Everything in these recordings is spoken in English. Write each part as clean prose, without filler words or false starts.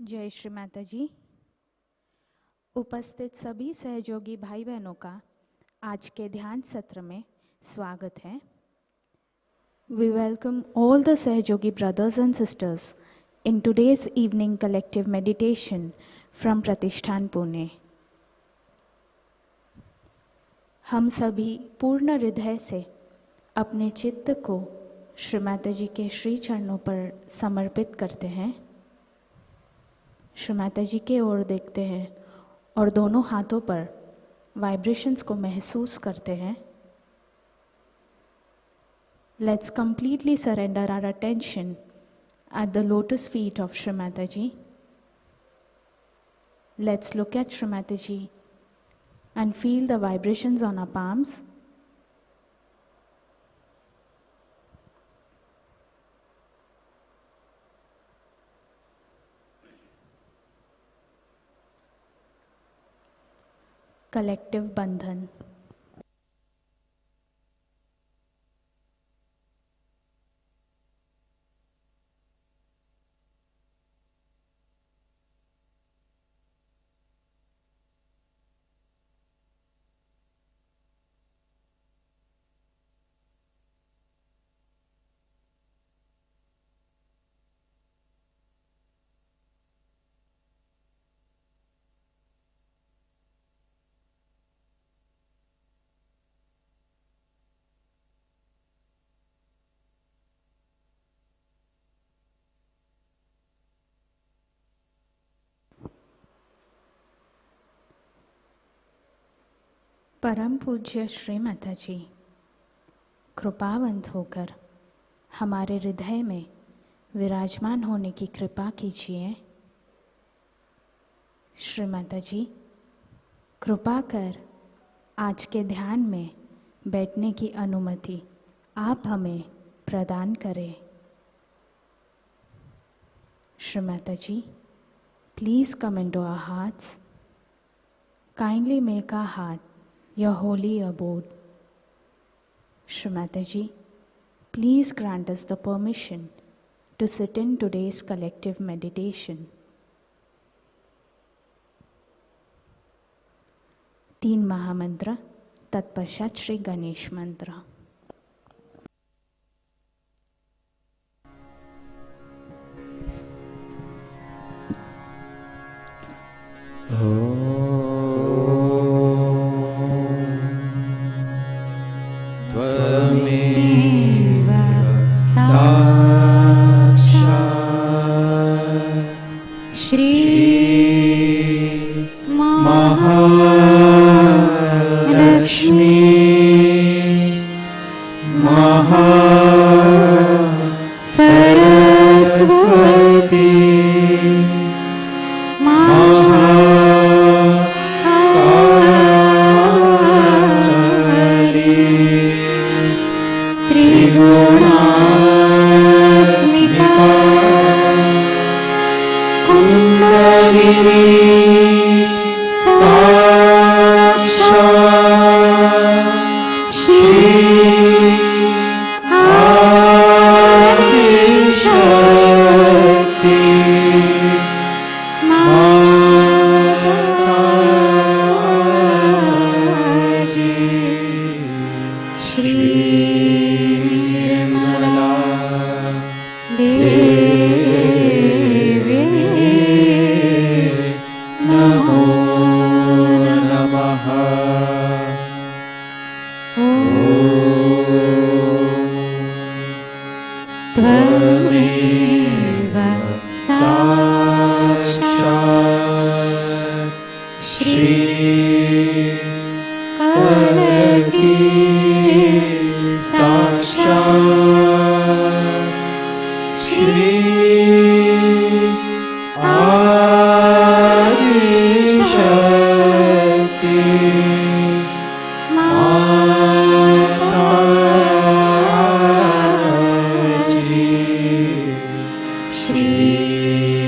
जय श्री माताजी। उपस्थित सभी सहयोगी भाई बहनों का आज के ध्यान सत्र में स्वागत है। We welcome all the Sahajogi brothers and sisters in today's evening collective meditation from Pratishthan Pune. हम सभी पूर्ण हृदय से अपने चित्त को श्री माताजी के श्री चरणों पर समर्पित करते हैं। श्री माताजी के ओर देखते हैं और दोनों हाथों पर वाइब्रेशंस को महसूस करते हैं। Let's completely surrender our attention at the lotus feet of Shri Mataji. Let's look at Shri Mataji and feel the vibrations on our palms. Collective Bandhan. परम पूज्य श्री माताजी, कृपावंत होकर हमारे हृदय में विराजमान होने की कृपा कीजिए। श्री माताजी, कृपा कर आज के ध्यान में बैठने की अनुमति आप हमें प्रदान करें। Shri Mataji, please come into our hearts, kindly make our heart your holy abode. Shri Mataji, please grant us the permission to sit in today's collective meditation. 3 महामंत्र, तत्पश्चात श्री गणेश मंत्र। Shri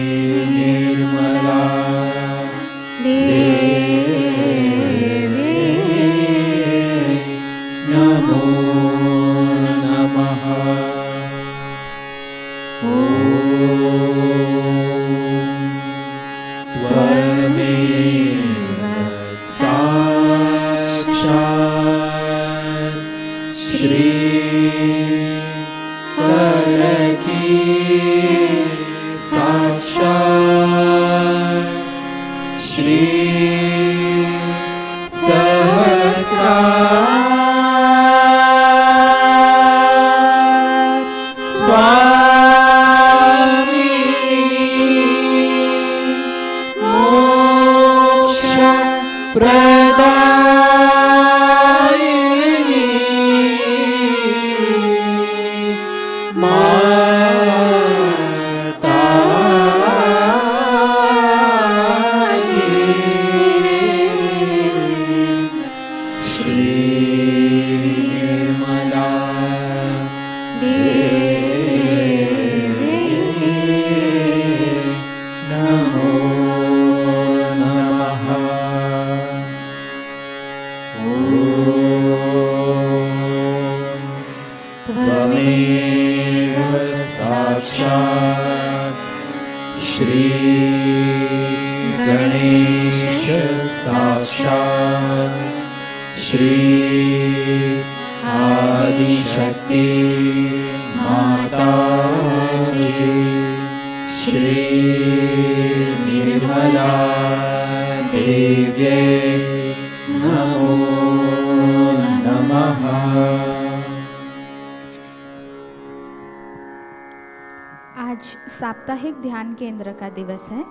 आज साप्ताहिक ध्यान केंद्र का दिवस है।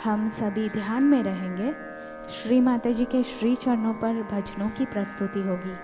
हम सभी ध्यान में रहेंगे। श्री माताजी के श्री चरणों पर भजनों की प्रस्तुति होगी।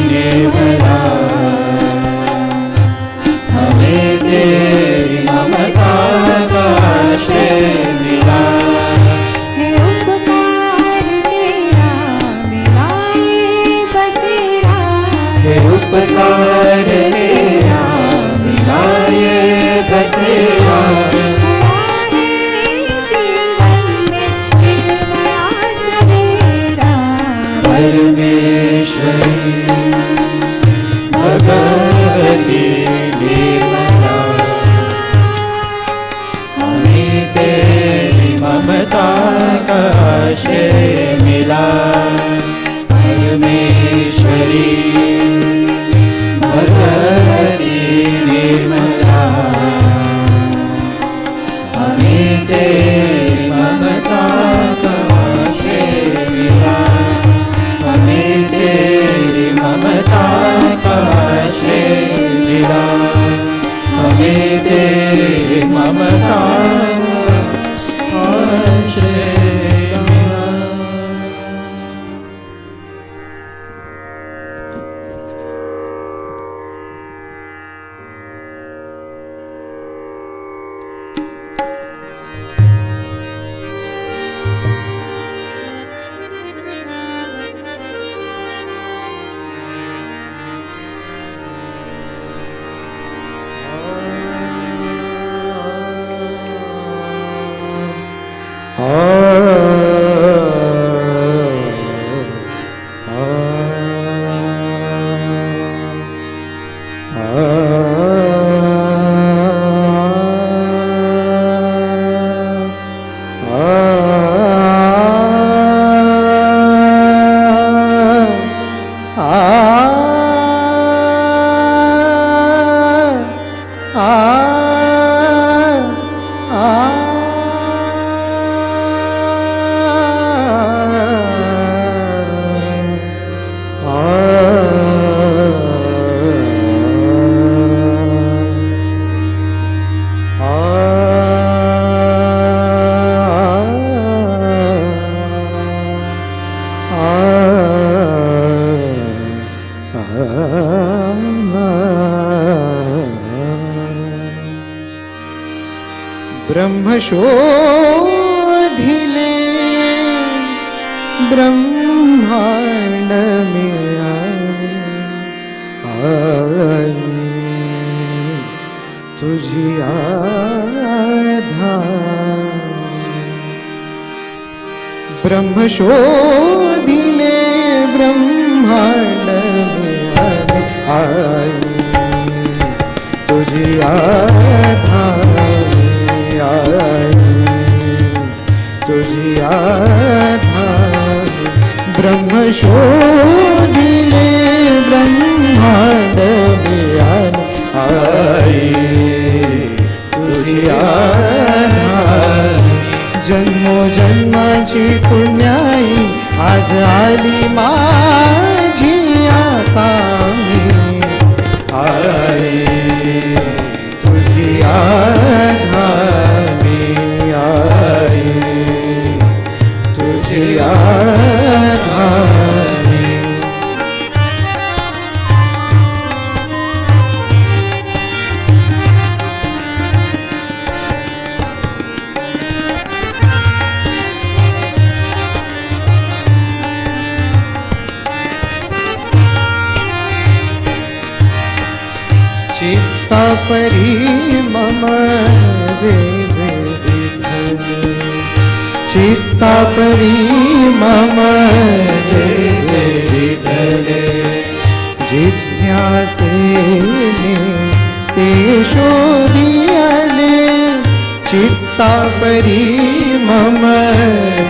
निर्मला हमें तेरी ममता का आश्रय मिला। है उपकार तेरा मेरा ये बसेरा, हे उपकार तेरा मिला ये बसेरा। परमेश्वरी भगवती निर्मला हमें तेरी ममता का आश्रय मिला। परमेश्वरी भगवती निर्मला हमें तेरी ममता का आश्रय मिला। हमें तेरी ममता का आश्रय मिला। हमें तेरी ममता का आश्रय मिला। ब्रह्मशोधिले ब्रह्मांड में आई तुझी आधार। ब्रह्मशोधिले ब्रह्मांड में आई तुझी आधार तुझी आधार। ब्रह्मशोधिले ब्रह्मांड में आई तुझी आधार। जन्मो जन्माची पुण्याई आज आली माझी आता मी आई तुझी आधार मी आई तुझी आधार मी। चित्तापरी मम जे जे विठ्ठल। चित्तापरी मम जे जे विठ्ठल। जिज्ञासेने ते शोधियाले। चित्तापरी मम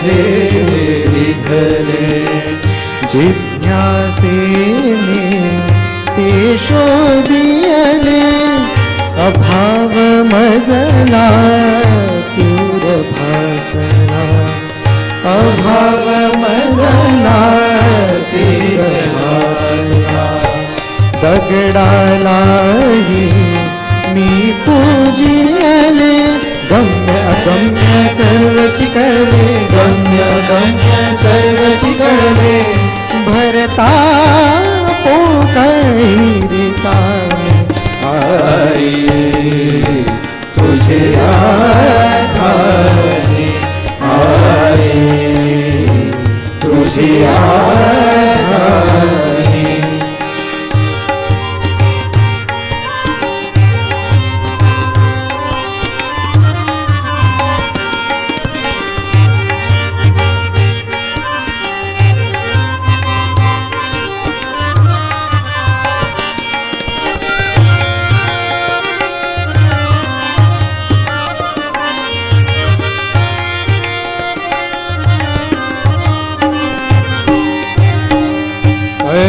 जे जे विठ्ठल। जिज्ञासेने ते शोधियाले। अभाव मजला तीव्र भासला। अभाव मजला तीव्र भासला। दगडालाही मी पूजियाले। गम्य अगम्य सर्व चिकळे। गम्य अगम्य सर्व चिकळे। भरता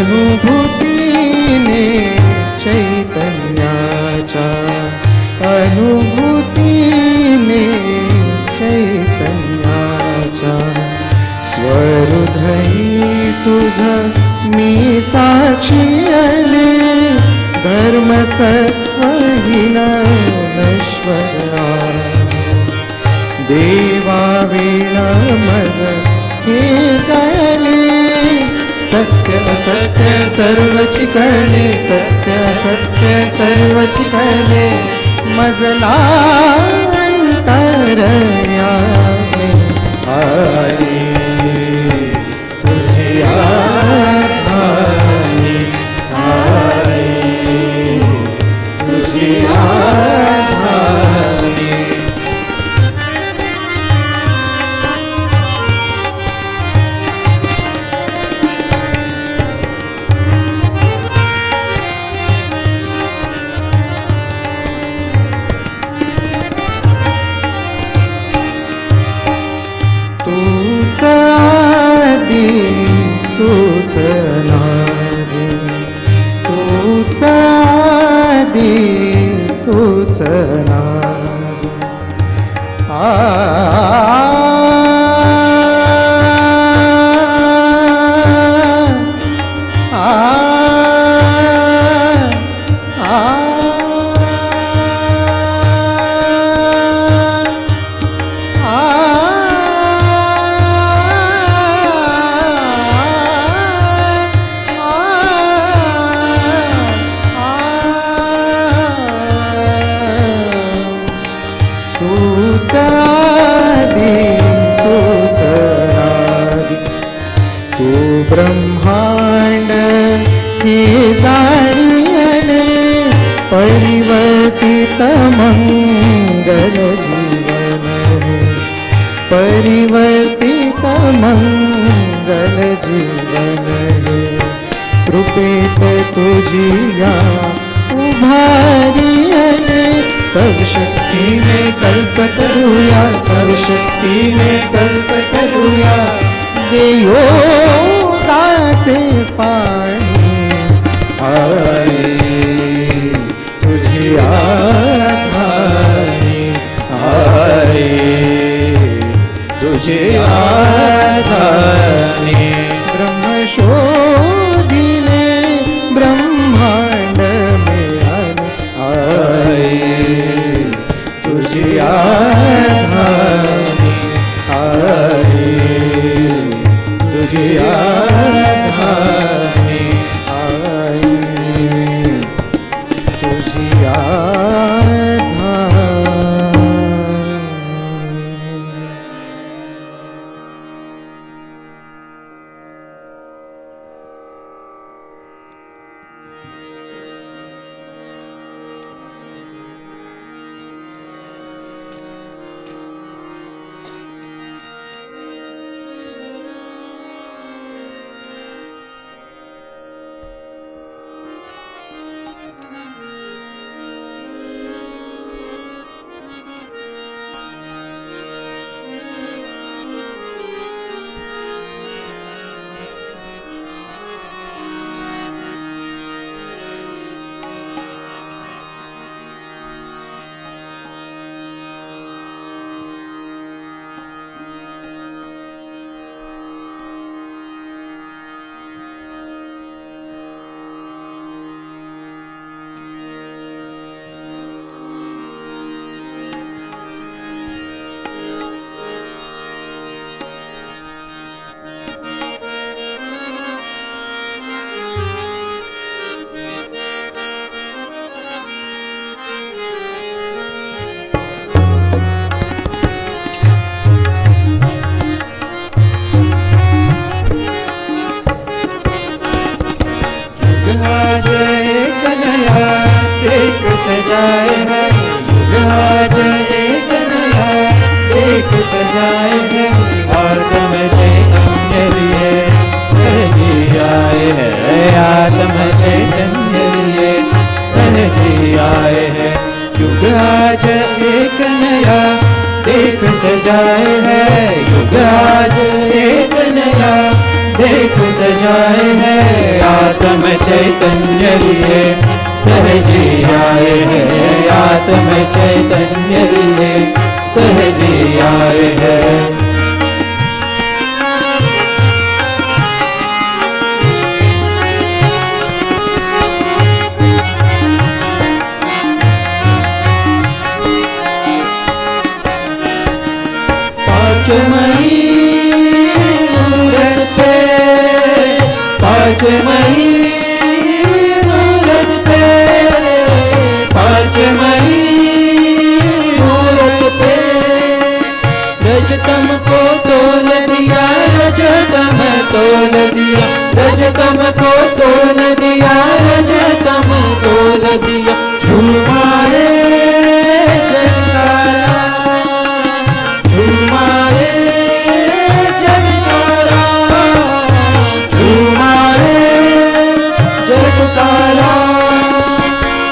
अनुभूतीने चैतन्याचा, अनुभूतीने चैतन्याचा, स्वहृदयी तुझ मी साक्षी आले, धर्म सत्वहीन नश्वरा, देवा वीण मज हे कळले, सत्य असत्य सर्वच कळले, सत्य असत्य सर्वच कळले, मजला अंतरयामी आले, तुझी आधारी आले, तुझी आधारी. तूच आदी तूच नादी, तूच आदी तूच नादी. तूच आदी तूच नादी, तू ब्रह्मांड हे जाणिले, परिवर्तित मंगल जीवन हे, परिवर्तित मंगल जीवन हे, कृपेत तुझी या उभारी आले, तव शक्ती में कल्प करूया, तव शक्ती में कल्प करूया, दे योगाचे पाणी आले, तुझी आधारी आले, तुझी आधारी. ब्रह्म शोधिले ब्रह्मांड में आले, तुझी आधारी आले, तुझी आधारी आले, तुझी आधारी. सजाए है, आज एक नया एक सजाए है, आत्म चैतन्य लिए सहजी आए है, आत्म चैतन्य लिए सहजी आए है। युग आज एक नया देख सजाए है, युग आज एक नया देख सजाए है, आत्म चैतन्य लिए सहजी आए हैं, आत्म चैतन्य लिए सहजी आए हैं। पाँचमई मूरत पे, पाँचमई मूरत पे, पाँचमई मूरत पे रजतम को तोल दिया, रजतम तोल दिया, रजतम को तोल दिया, रजतम तोल दिया। झूमाए जग सारा, झूमाए जग सारा, झूमाए जग सारा।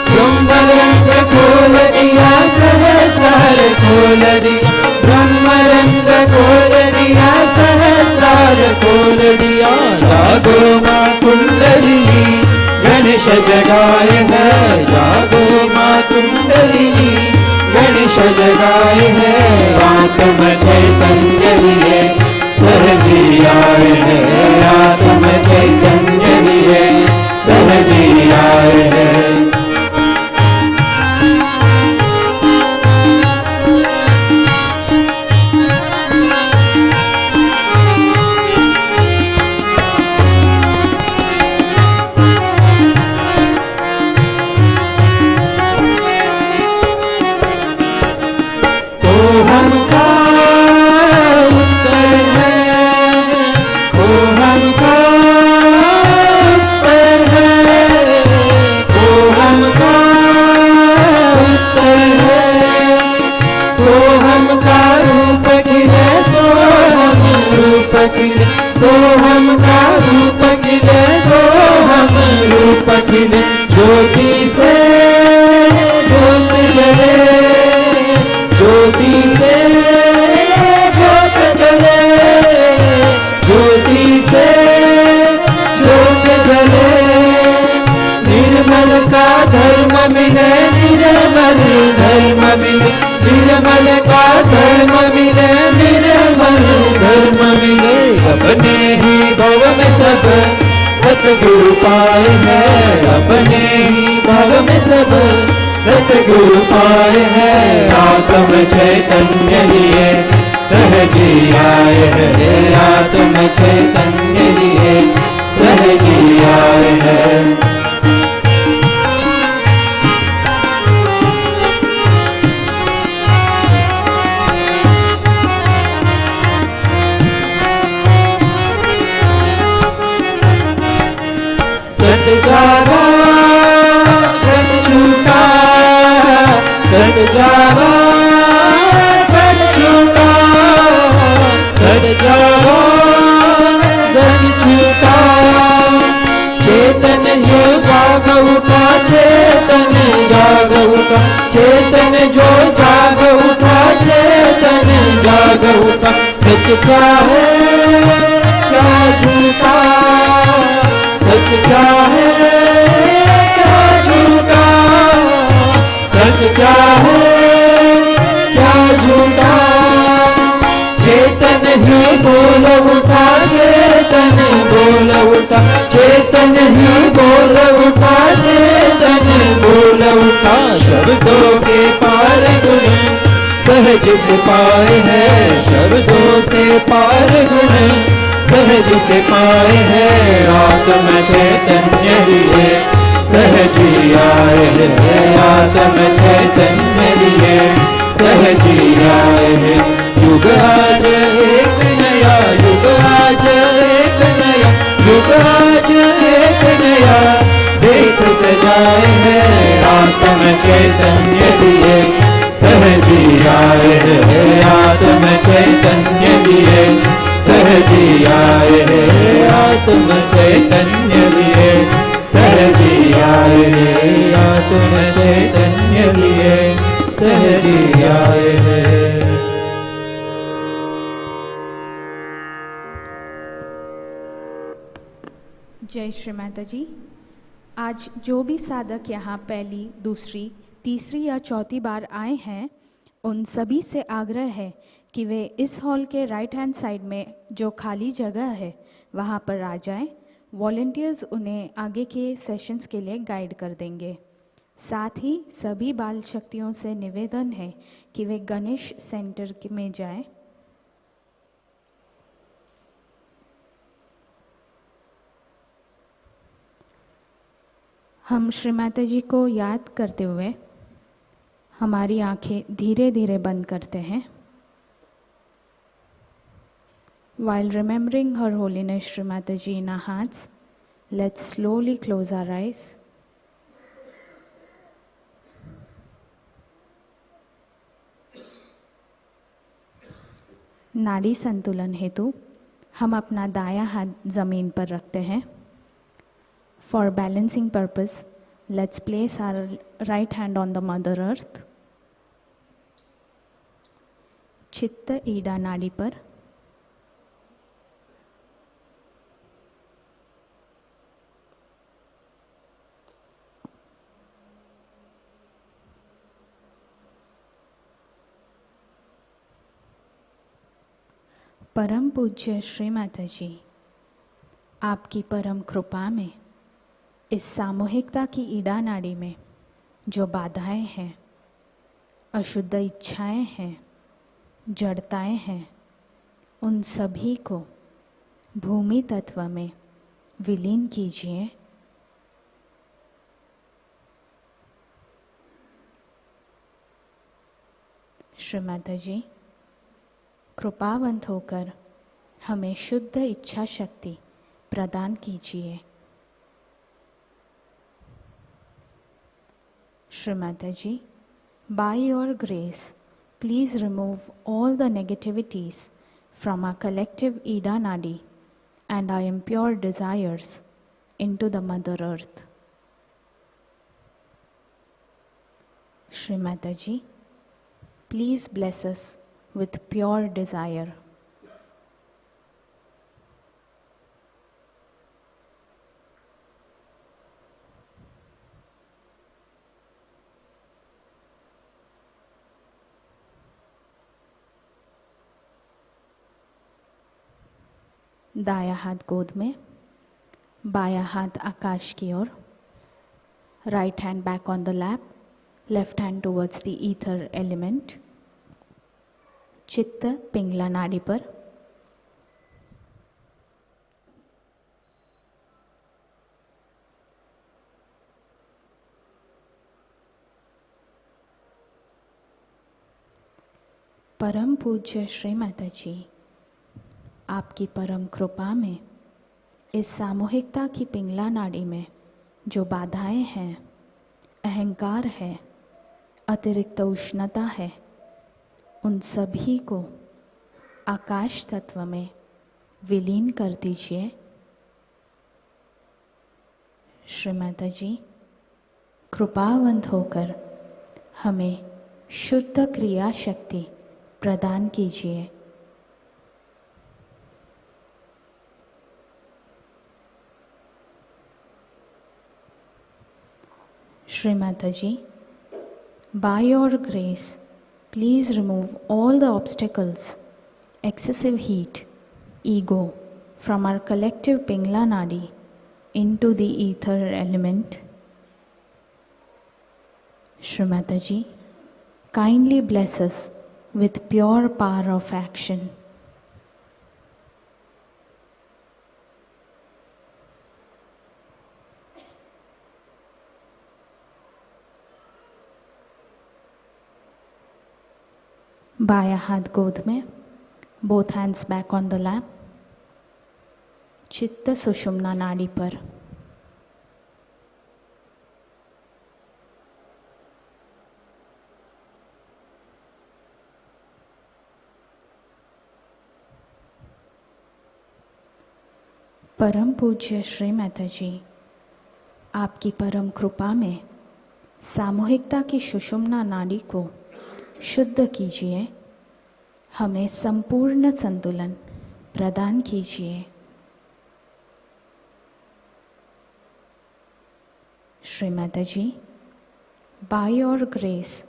ब्रह्मरंध्र खोल दिया, सहस्रार खोल दिया, ब्रह्मरंध्र खोल दिया, सहस्रार खोल दिया। जागो माँ कुंडलिनी गणेश जगाए हैं, जागो माँ कुंडलिनी गणेश जगाए हैं। आत्म चैतन्य लिए सहजी आए हैं, आत्म चैतन्य लिए सहजी आए हैं। सोहम का रूप खिले, सोहम रूप खिले। ज्योति से ज्योत जले, ज्योति से ज्योत जले, ज्योति से ज्योत जले। निर्मल का धर्म मिले, निर्मल धर्म मिले, निर्मल का धर्म मिले, निर्मल धर्म मिले। अपने ही भव में सब सतगुरु पाए हैं, अपने ही भव में सब सतगुरु पाए हैं। आत्म चैतन्य लिए सहजी आए हैं, आत्म चैतन्य लिए सहजी आए हैं। सत जागा सत छूटा, सत जागा सत छूटा, सत जागा सत छूटा। चेतन जो जाग उठा, चेतन जाग उठा, चेतन जो जाग उठा, चेतन जाग उठा। सच क्या है क्या झूठा, सच क्या है क्या झूठा, सच क्या है क्या झूठा। चेतन ही बोल उठा, चेतन बोल उठा, चेतन ही बोल उठा, चेतन बोल उठा। शब्दों के पार गुण सहज से पाए हैं, शब्दों से पार गुण सहज से पाए हैं। आत्म चैतन्य लिए सहजी आए हैं, आत्म चैतन्य लिए सहजी आए हैं। युग आज एक नया, युग आज एक नया, युग आज एक नया देख सजाए हैं। आत्म चैतन्य लिए सहजी आए हैं, आत्म चैतन्य लिए सहजी आए हैं। आत्म चैतन्य लिए सहजी आए हैं, आत्म चैतन्य लिए सहजी आए हैं। जय जय श्री माता जी। आज जो भी साधक यहाँ पहली, दूसरी, तीसरी या चौथी बार आए हैं, उन सभी से आग्रह है कि वे इस हॉल के राइट हैंड साइड में जो खाली जगह है वहाँ पर आ जाएं। वॉलंटियर्स उन्हें आगे के सेशंस के लिए गाइड कर देंगे। साथ ही सभी बाल शक्तियों से निवेदन है कि वे गणेश सेंटर में जाएं। हम श्री माता जी को याद करते हुए हमारी आंखें धीरे धीरे बंद करते हैं। While remembering Her Holiness Shri Mataji in our hearts, let's slowly close our eyes. नाड़ी संतुलन हेतु हम अपना दायां हाथ ज़मीन पर रखते हैं। For balancing purpose, let's place our right hand on the Mother Earth. चित्त ईडा नाड़ी पर परम पूज्य श्री माता जी, आपकी परम कृपा में इस सामूहिकता की ईड़ा नाड़ी में जो बाधाएं हैं, अशुद्ध इच्छाएं हैं, जड़ताएं हैं, उन सभी को भूमि तत्व में विलीन कीजिए। श्री माता जी, कृपावंत होकर हमें शुद्ध इच्छा शक्ति प्रदान कीजिए। Shri Mataji, by your grace, please remove all the negativities from our collective Ida Nadi and our impure desires into the Mother Earth. Shri Mataji, please bless us with pure desire. दाया हाथ गोद में, बाया हाथ आकाश की ओर, right hand back on the lap, left hand towards the ether element. चित्त पिंगला नाड़ी पर, परम पूज्य श्री माता जी, आपकी परम कृपा में इस सामूहिकता की पिंगला नाड़ी में जो बाधाएं हैं, अहंकार है, अतिरिक्त उष्णता है, उन सभी को आकाश तत्व में विलीन कर दीजिए। श्री माता जी, कृपावंत होकर हमें शुद्ध क्रिया शक्ति प्रदान कीजिए। Shri Mataji, by your grace, please remove all the obstacles, excessive heat, ego from our collective Pingla Nadi into the ether element. Shri Mataji, kindly bless us with pure power of action. बाया हाथ गोद में, both hands back on the lap. चित्त सुषुम्ना नाड़ी पर, परम पूज्य श्री माता जी, आपकी परम कृपा में सामूहिकता की सुषुम्ना नाड़ी को शुद्ध कीजिए, हमें संपूर्ण संतुलन प्रदान कीजिए। Shri Mataji, by your grace,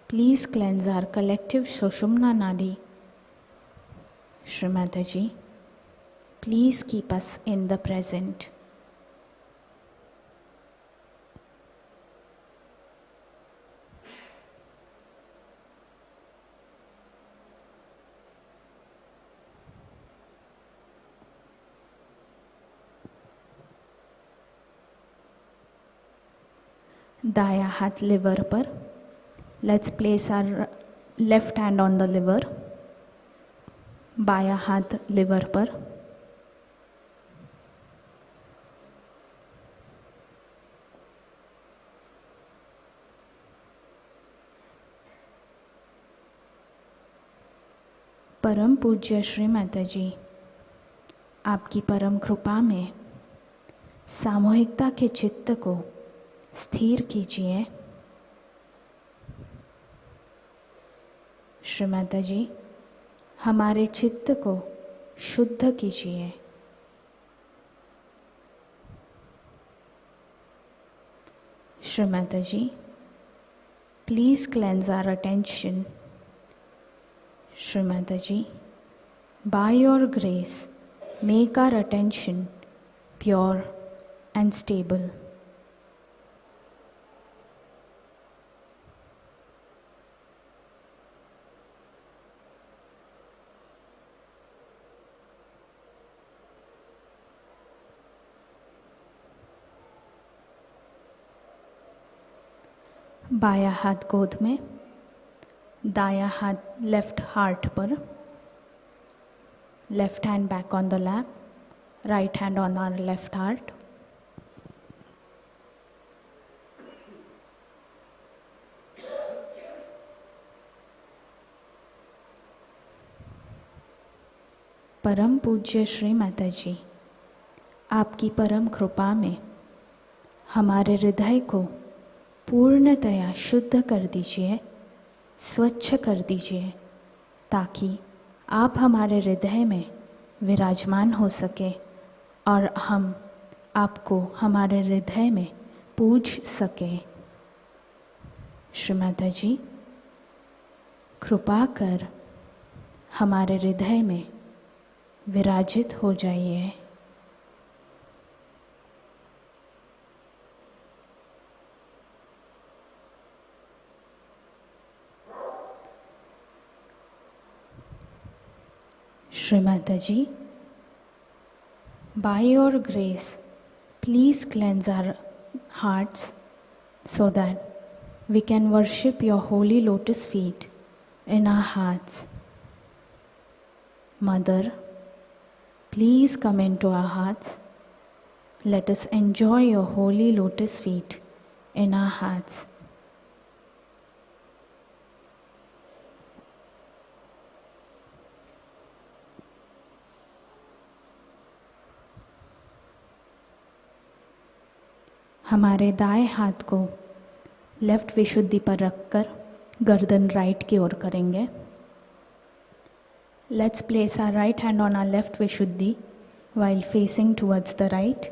please cleanse our collective Sushumna Nadi. Shri Mataji, please keep us in the present. दाया हाथ लिवर पर. Let's place our left hand on the liver. बाया हाथ लिवर पर. परम पूज्य श्री माताजी, आपकी परम कृपा में सामूहिकता के चित्त को स्थिर कीजिए. श्री माताजी, हमारे चित्त को शुद्ध कीजिए. Shri Mataji, please cleanse our attention. Shri Mataji, by your grace make our attention pure and stable. बाया हाथ गोद में. दाया हाथ लेफ्ट हार्ट पर. Left hand back on the lap. Right hand on our left heart. परम पूज्य श्री माताजी, आपकी परम कृपा में हमारे हृदय को पूर्णतया शुद्ध कर दीजिए, स्वच्छ कर दीजिए, ताकि आप हमारे हृदय में विराजमान हो सके और हम आपको हमारे हृदय में पूज सके. श्री माताजी, कृपा कर हमारे हृदय में विराजित हो जाइए. Shri Mataji, by your grace, please cleanse our hearts so that we can worship your holy lotus feet in our hearts. Mother, please come into our hearts. Let us enjoy your holy lotus feet in our hearts. हमारे दाएं हाथ को left विशुद्धि पर रखकर गर्दन right की ओर करेंगे. Let's place our right hand on our left Vishuddhi while facing towards the right.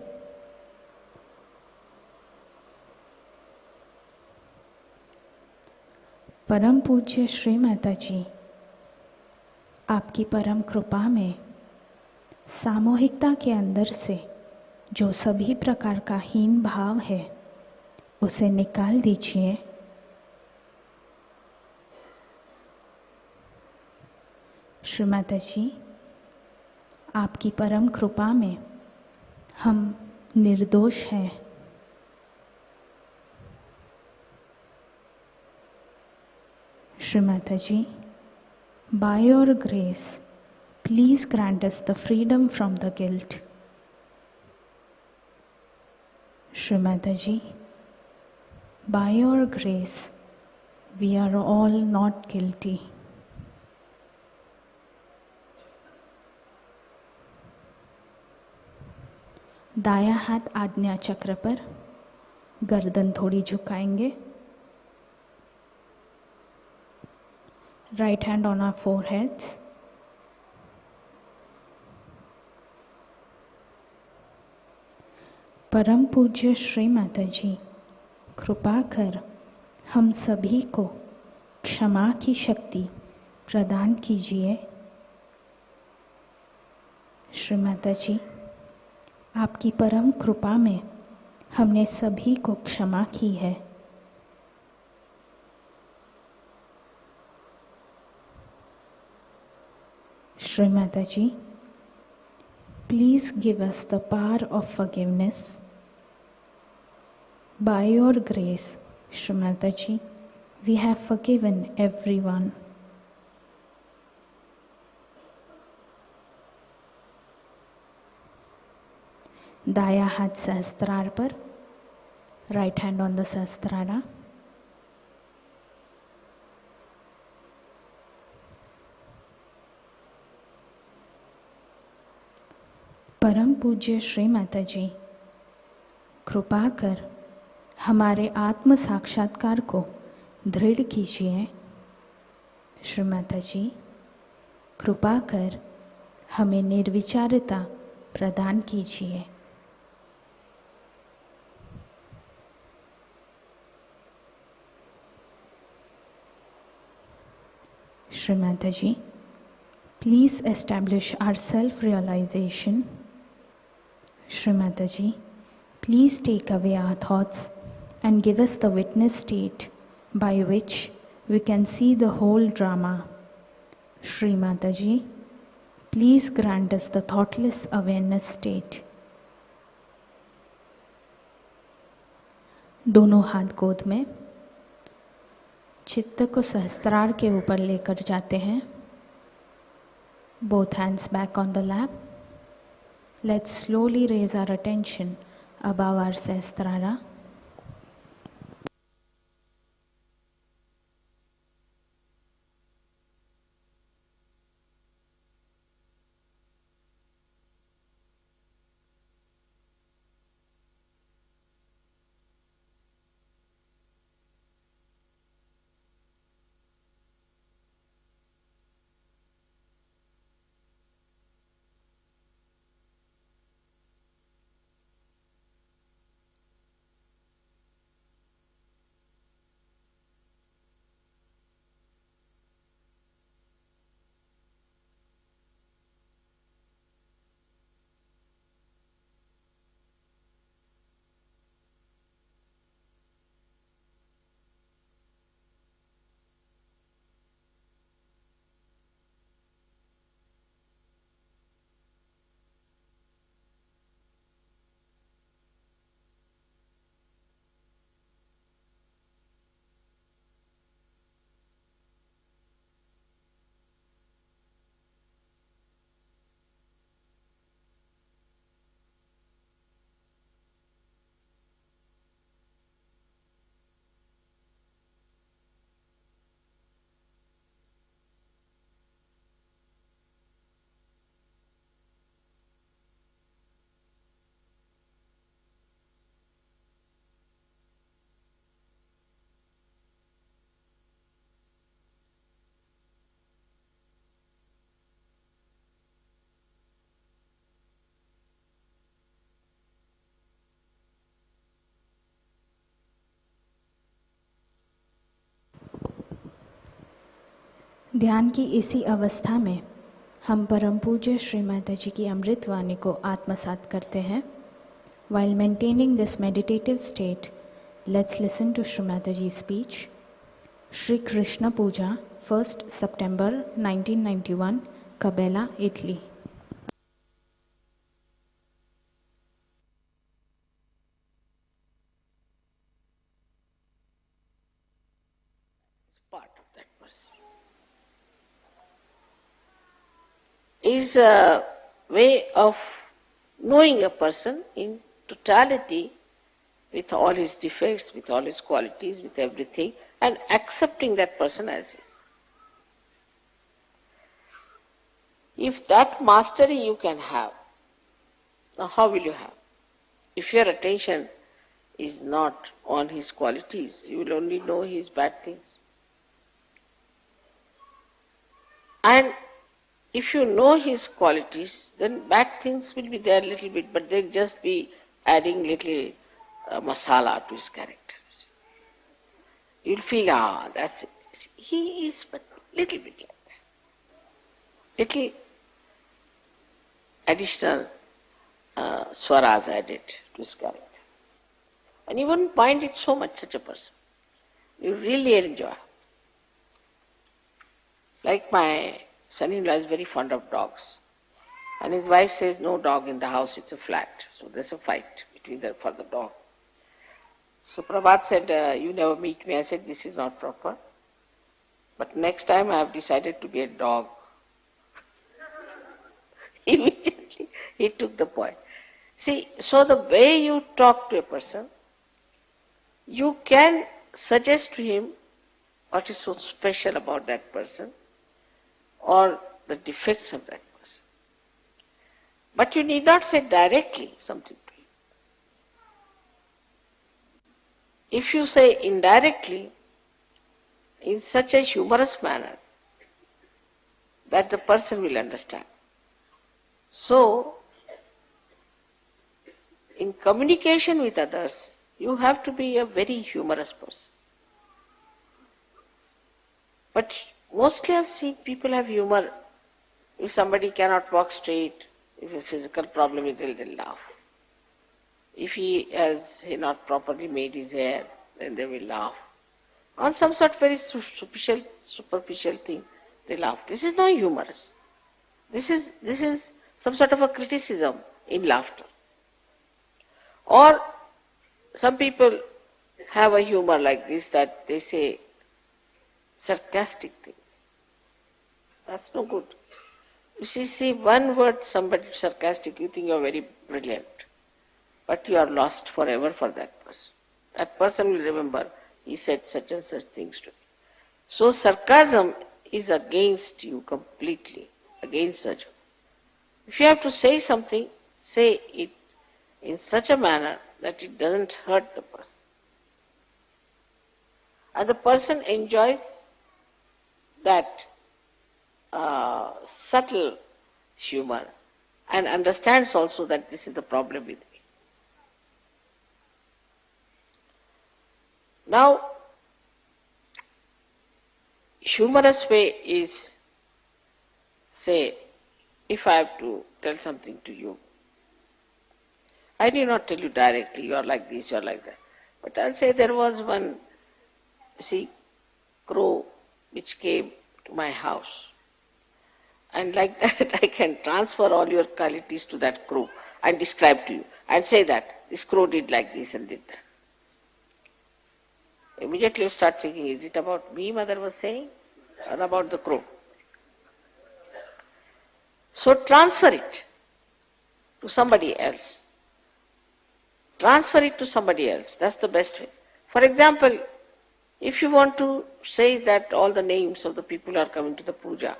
परम पूज्य श्री माताजी, आपकी परम कृपा में सामूहिकता के अंदर से जो सभी प्रकार का हीन भाव है उसे निकाल दीजिए. श्री माताजी, आपकी परम कृपा में हम निर्दोष हैं. श्री माताजी, by your grace, please grant us the freedom from the guilt. Shri Mataji, by your grace, we are all not guilty. दाया हाथ आज्ञा चक्र पर. गर्दन थोड़ी झुकाएंगे. Right hand on our foreheads. परम पूज्य श्री माताजी, कृपा कर हम सभी को क्षमा की शक्ति प्रदान कीजिए। श्री माताजी, आपकी परम कृपा में हमने सभी को क्षमा की है। Shri Mataji, please give us the power of forgiveness. By your grace, Shri Mataji, we have forgiven everyone. दाया हाथ सहस्त्रार पर, राइट हैंड ऑन द सहस्त्रारा। परम पूज्य श्री माताजी, कृपा कर हमारे आत्म साक्षात्कार को दृढ़ कीजिए। श्री माताजी, कृपा कर हमें निर्विचारता प्रदान कीजिए। Shri Mataji, please establish our self realization. Shri Mataji, please take away our thoughts and give us the witness state by which we can see the whole drama. Shri Mataji, please grant us the thoughtless awareness state. दोनों हाथ गोद में, चित्त को सहस्त्रार के ऊपर लेकर जाते हैं। Both hands back on the lap. Let's slowly raise our attention above our Sahasrara. ध्यान की इसी अवस्था में हम परम पूज्य श्री माताजी की अमृत वाणी को आत्मसात करते हैं। While maintaining this meditative state, let's listen to Shri Mataji's speech. Shri Krishna Puja, 1st September 1991, Cabella, Italy. Is a way of knowing a person in totality with all his defects, with all his qualities, with everything, and accepting that person as is. If that mastery you can have, now how will you have? If your attention is not on his qualities, you will only know his bad things. And if you know his qualities, then bad things will be there a little bit, but they'll just be adding little masala to his character. you'll feel, that's it. He is but little bit like that. Little additional swaras added to his character. And you wouldn't mind it so much, such a person. You really enjoy. Like my son-in-law is very fond of dogs. And his wife says, no dog in the house, it's a flat. So there's a fight between them for the dog. So Prabhat said, you never meet me. I said, this is not proper. But next time I have decided to be a dog. Immediately he took the point. See, so the way you talk to a person, you can suggest to him what is so special about that person or the defects of that person. But you need not say directly something to him. If you say indirectly, in such a humorous manner, that the person will understand. So, in communication with others, you have to be a very humorous person. But mostly I've seen people have humor. If somebody cannot walk straight, if a physical problem is there, they'll laugh. If he has not properly made his hair, then they will laugh. On some sort of very superficial thing, they laugh. This is not humorous. This is some sort of a criticism in laughter. Or some people have a humor like this, that they say sarcastic things. That's no good. You see one word, somebody sarcastic, you think you're very brilliant. But you are lost forever for that person. That person will remember, he said such and such things to me. So sarcasm is against you completely, against such. If you have to say something, say it in such a manner that it doesn't hurt the person. And the person enjoys that subtle humor and understands also that this is the problem with me. Now, humorous way is, say, if I have to tell something to you, I need not tell you directly, you are like this, you are like that. But I'll say there was one, crow which came to my house. And like that I can transfer all your qualities to that crow and describe to you. And say that this crow did like this and did that. Immediately you start thinking, is it about me, mother was saying, or about the crow? So transfer it to somebody else. Transfer it to somebody else. That's the best way. For example, if you want to say that all the names of the people who are coming to the puja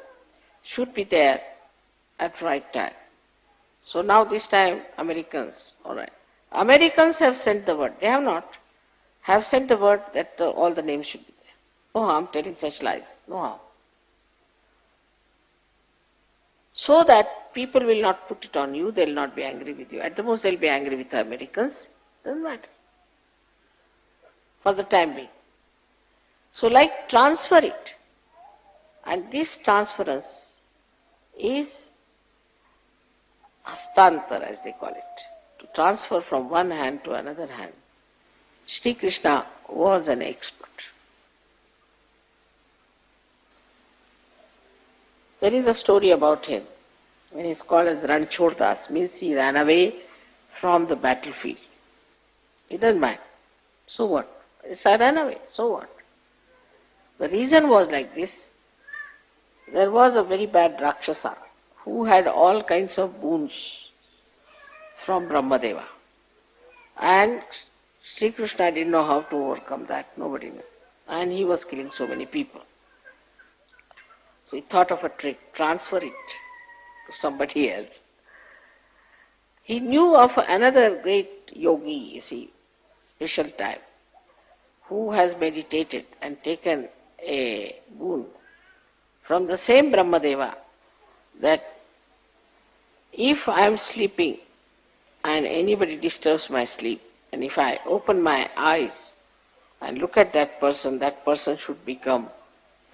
should be there at right time. So now this time Americans, all right. Americans have sent the word. They have not. Have sent the word that all the names should be there. No harm telling such lies. No harm. So that people will not put it on you, they will not be angry with you. At the most they will be angry with the Americans. Doesn't matter. For the time being. So like transfer it. And this transference is hastantar, as they call it. To transfer from one hand to another hand. Shri Krishna was an expert. There is a story about him. When he is called as Ranchordas, means he ran away from the battlefield. He doesn't mind. So what? Yes, I ran away. So what? The reason was like this. There was a very bad Rakshasa who had all kinds of boons from Brahmadeva. And Sri Krishna didn't know how to overcome that. Nobody knew. And he was killing so many people. So he thought of a trick, transfer it to somebody else. He knew of another great yogi, special time, who has meditated and taken a boon from the same Brahmadeva, that if I am sleeping and anybody disturbs my sleep, and if I open my eyes and look at that person should become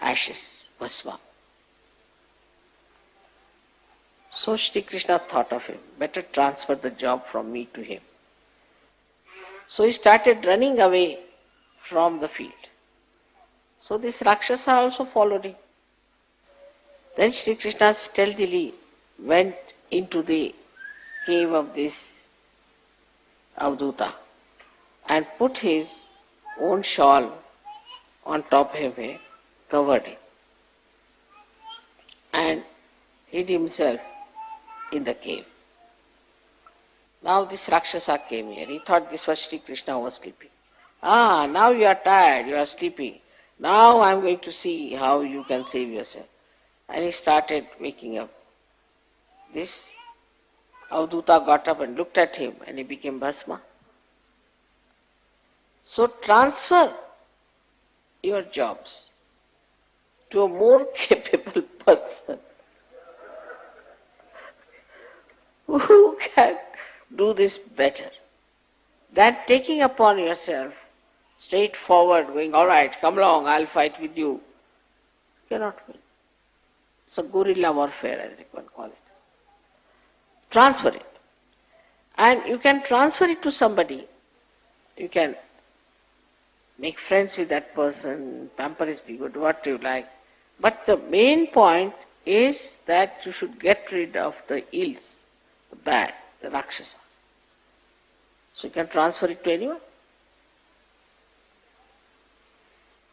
ashes, bhasma. So Shri Krishna thought of him, better transfer the job from me to him. So he started running away from the field. So this Rakshasa also followed him. Then Shri Krishna stealthily went into the cave of this Avduta and put his own shawl on top of him, covered him, and hid himself in the cave. Now this Rakshasa came here. He thought this was Shri Krishna who was sleeping. Ah, now you are tired, you are sleeping. Now I am going to see how you can save yourself. And he started waking up. This Avduta got up and looked at him and he became Bhasma. So transfer your jobs to a more capable person who can do this better than taking upon yourself straightforward, going, all right, come along, I'll fight with you. You cannot win. It's a guerrilla warfare, as you can call it. Transfer it. And you can transfer it to somebody. You can make friends with that person, pamper his ego, do what you like. But the main point is that you should get rid of the ills, the bad, the Rakshasas. So you can transfer it to anyone.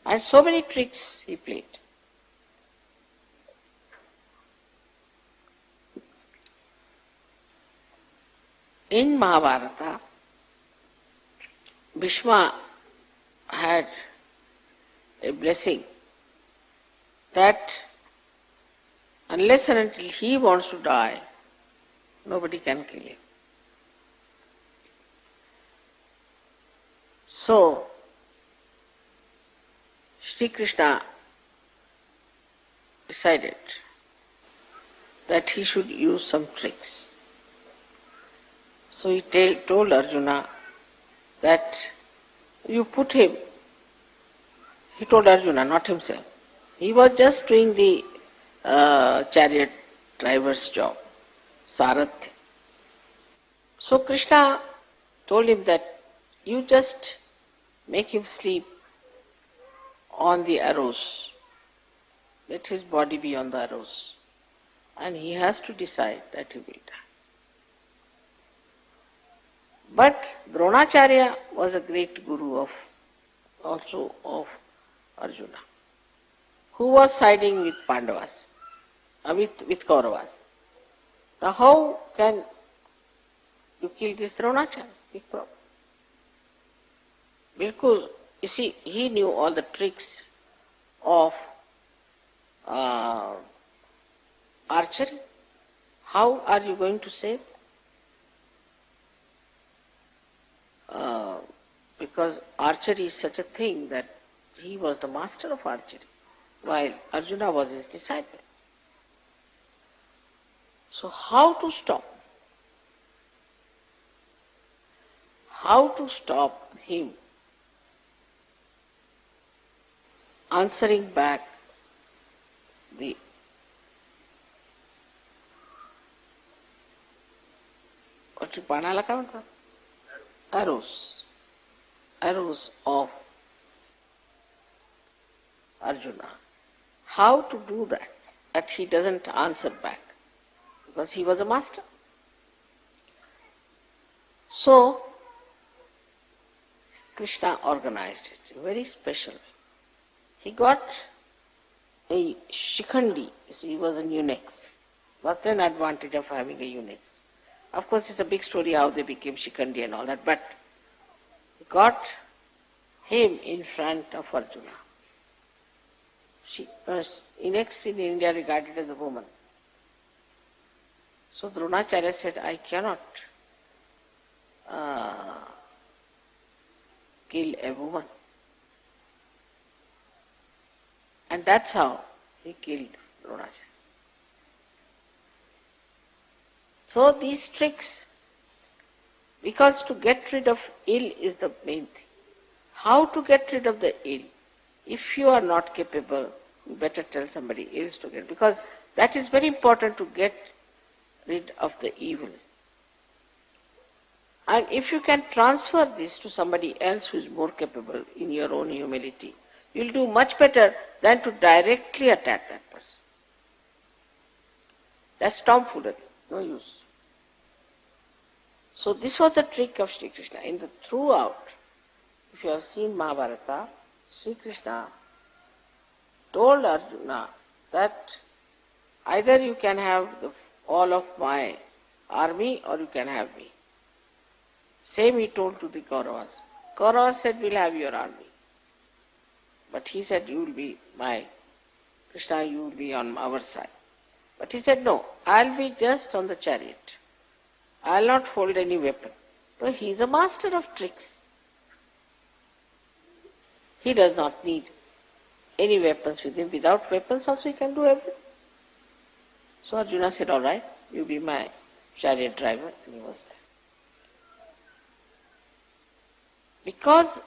And so many tricks he played. In Mahabharata, Bhishma had a blessing that unless and until he wants to die, nobody can kill him. So, Shri Krishna decided that he should use some tricks. So he told Arjuna that you put him, he told Arjuna, not himself. He was just doing the chariot driver's job, Sarathi. So Krishna told him that you just make him sleep on the arrows. Let his body be on the arrows. And he has to decide that he will die. But Dronacharya was a great guru also of Arjuna, who was siding with Pandavas, with Kauravas. Now how can you kill this Dronacharya? Big problem. Because, you see, he knew all the tricks of archery. How are you going to save? Because archery is such a thing that he was the master of archery, while Arjuna was his disciple. So how to stop? How to stop him answering back the arrows of Arjuna. How to do that he doesn't answer back, because he was a master. So Krishna organized it, very special. He got a shikhandi, he was a eunuch. What's an advantage of having a eunuch? Of course, it's a big story how they became shikhandi and all that, but he got him in front of Arjuna. Eunuchs in India regarded as a woman. So Dronacharya said, I cannot kill a woman. And that's how he killed Dronacharya. So these tricks, because to get rid of ill is the main thing. how to get rid of the ill. If you are not capable, you better tell somebody else to get, because that is very important to get rid of the evil. And if you can transfer this to somebody else who is more capable in your own humility, you will do much better than to directly attack that person. That's tomfoolery, no use. So this was the trick of Shri Krishna. In the throughout, if you have seen Mahabharata, Shri Krishna told Arjuna that either you can have all of my army or you can have me. Same he told to the Kauravas. Kauravas said, we'll have your army. But he said, you will be my, Krishna, you will be on our side. But he said, no, I'll be just on the chariot. I'll not hold any weapon. So he is a master of tricks. He does not need any weapons with him. Without weapons also he can do everything. So Arjuna said, all right, you be my chariot driver. And he was there. Because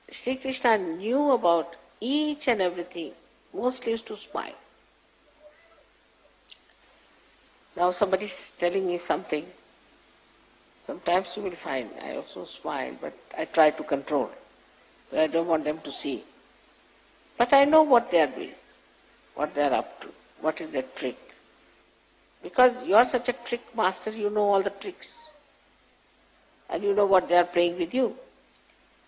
Sri Krishna knew about each and everything, mostly used to smile. Now somebody is telling me something. Sometimes you will find I also smile, but I try to control. I don't want them to see. But I know what they are doing, what they are up to, what is their trick. Because you are such a trick master, you know all the tricks. And you know what they are playing with you.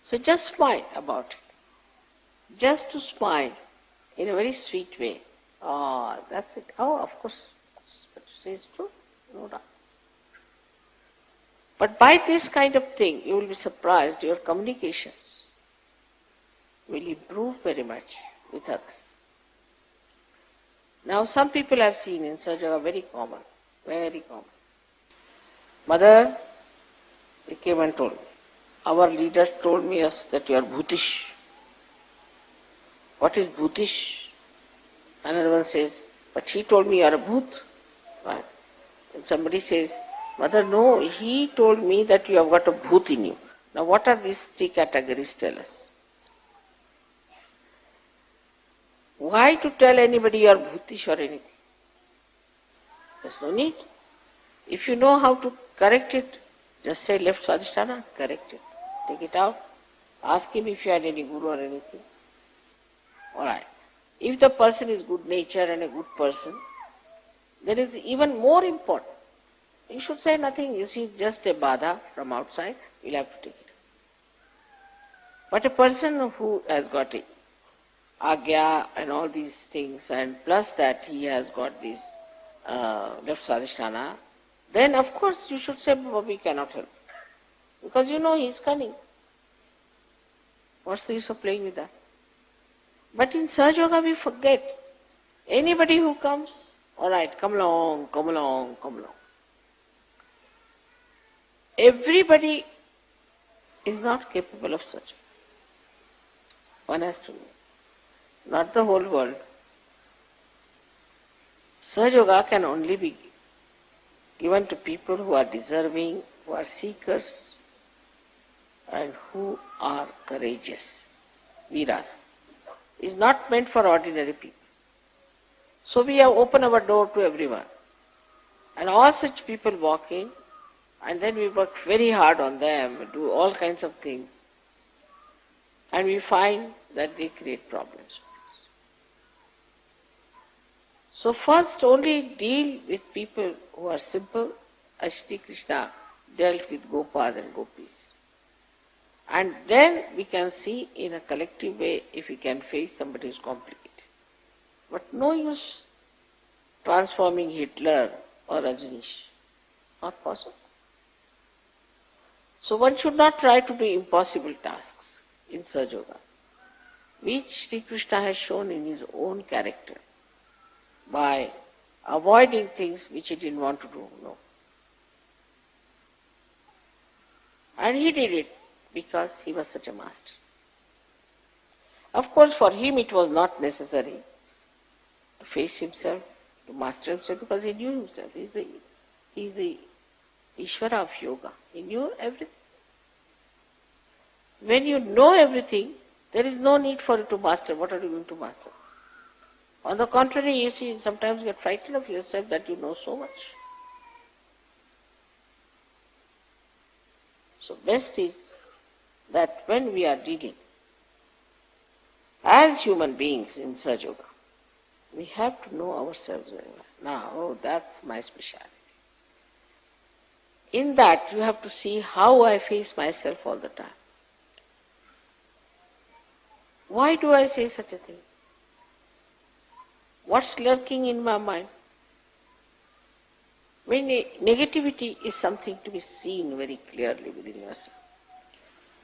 So just smile about it. Just to smile in a very sweet way. Oh, that's it. Oh, of course. What you say is true. No doubt. But by this kind of thing, you will be surprised your communications will improve very much with others. Now some people I've seen in Sahaja are very common. Mother, they came and told me. Our leader told me that you are bhutish. What is bhutish? Another one says, but he told me you are a bhoot. Right? And somebody says, Mother, no, he told me that you have got a bhoot in you. Now what are these three categories? Tell us. Why to tell anybody you are bhutish or anything? There's no need. If you know how to correct it, just say left Swadhisthana, correct it. Take it out. Ask him if you had any guru or anything. Alright. If the person is good natured and a good person, then it's even more important. You should say nothing. You see, just a badha from outside, you'll have to take it. But a person who has got a agya and all these things, and plus that he has got this left Swadhisthana, then of course you should say, we cannot help. Because you know he is cunning. What's the use of playing with that? But in Sahaja Yoga we forget. Anybody who comes, all right, come along, come along, come along. Everybody is not capable of such. One has to know. Not the whole world. Sahaja Yoga can only be given to people who are deserving, who are seekers, and who are courageous. Veeras. Is not meant for ordinary people. So we have opened our door to everyone. And all such people walk in, and then we work very hard on them, do all kinds of things. And we find that they create problems. So first only deal with people who are simple, as Shri Krishna dealt with Gopas and Gopis. And then we can see in a collective way if we can face somebody who is complicated. But no use transforming Hitler or Rajneesh. Not possible. So one should not try to do impossible tasks in Sahaja Yoga, which Sri Krishna has shown in his own character by avoiding things which he didn't want to do. No. And he did it because he was such a master. Of course, for him it was not necessary to face himself, to master himself, because he knew himself. He's the Ishvara of yoga. He knew everything. When you know everything, there is no need for you to master. What are you going to master? On the contrary, you see, sometimes you get frightened of yourself that you know so much. So best is that when we are dealing as human beings in Sahaja Yoga, we have to know ourselves very well. Now, oh, that's my speciality. In that, you have to see how I face myself all the time. Why do I say such a thing? What's lurking in my mind? When negativity is something to be seen very clearly within yourself.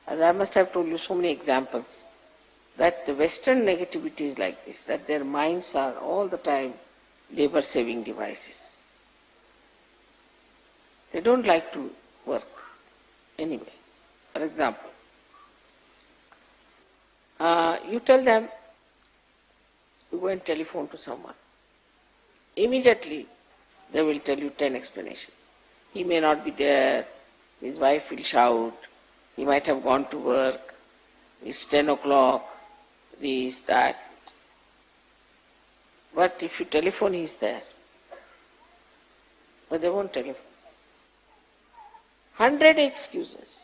And I must have told you so many examples that the Western negativity is like this, that their minds are all the time labor-saving devices. They don't like to work anyway. For example, you tell them, you go and telephone to someone. Immediately, they will tell you 10 explanations. He may not be there, his wife will shout, he might have gone to work, it's 10 o'clock, this, that. But if you telephone, he's there. But they won't telephone. 100 excuses.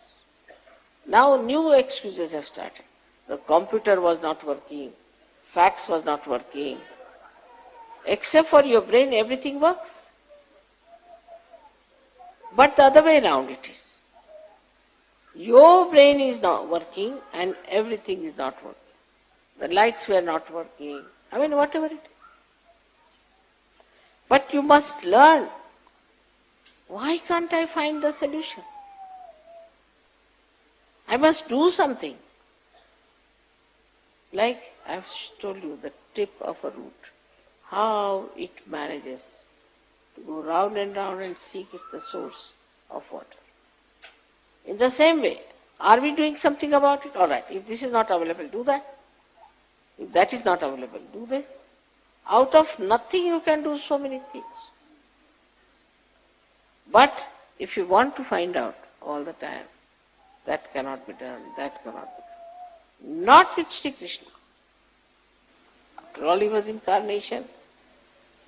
Now new excuses have started. The computer was not working, fax was not working. Except for your brain, everything works. But the other way around it is. Your brain is not working and everything is not working. The lights were not working. I mean, whatever it is. But you must learn. Why can't I find the solution? I must do something. Like I've told you, the tip of a root, how it manages to go round and seek the source of water. In the same way, are we doing something about it? All right, if this is not available, do that. If that is not available, do this. Out of nothing you can do so many things. But if you want to find out all the time, that cannot be done, that cannot be done. Not with Shri Krishna. After all, he was incarnation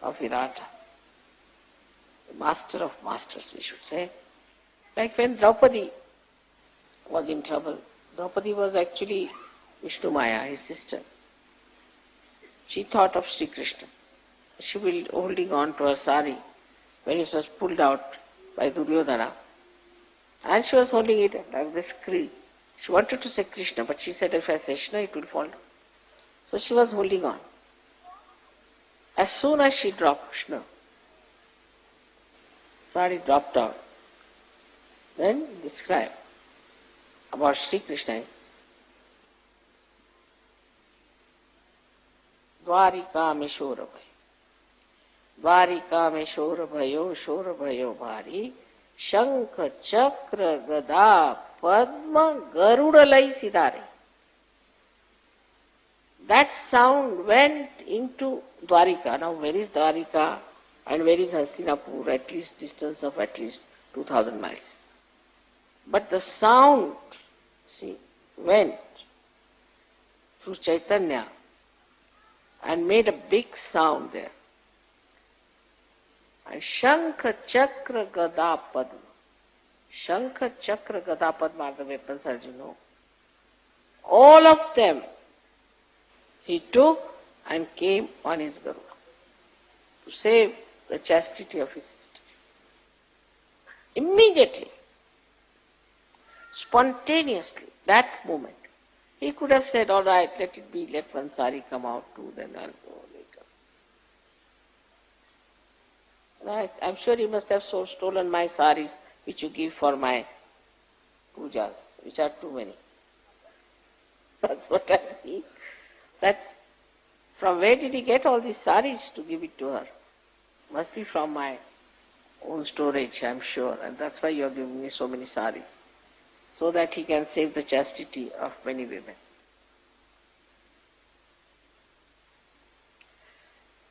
of Virata, the master of masters, we should say. Like when Draupadi was in trouble, Draupadi was actually Vishnu Maya, his sister. She thought of Shri Krishna. She was holding on to her sari when it was pulled out by Duryodhana. And she was holding it like this Shri. She wanted to say Krishna, but she said, if I say Krishna, it will fall down. So she was holding on. As soon as she dropped Krishna, sari dropped out. Then describe about Shri Krishna. Dwarika me shora bhayo. Dwarika me shora bhayo bhari. Shankha, Chakra, Gada, Padma, Garuda lai sidare. That sound went into Dwarika. Now where is Dwarika and where is Hastinapur? At least distance of at least 2000 miles. But the sound, see, went through Chaitanya and made a big sound there. And Shankha, Chakra, Gada, Padma. Shankha, Chakra, Gada, Padma are the weapons, as you know. All of them he took and came on his Garuda to save the chastity of his sister. Immediately, spontaneously, that moment, he could have said, all right, let it be, let one sari come out too, then I'll go later. I'm sure he must have stolen my saris which you give for my pujas, which are too many. That's what I mean. That from where did he get all these saris to give it to her? Must be from my own storage, I'm sure, and that's why you are giving me so many saris, so that he can save the chastity of many women.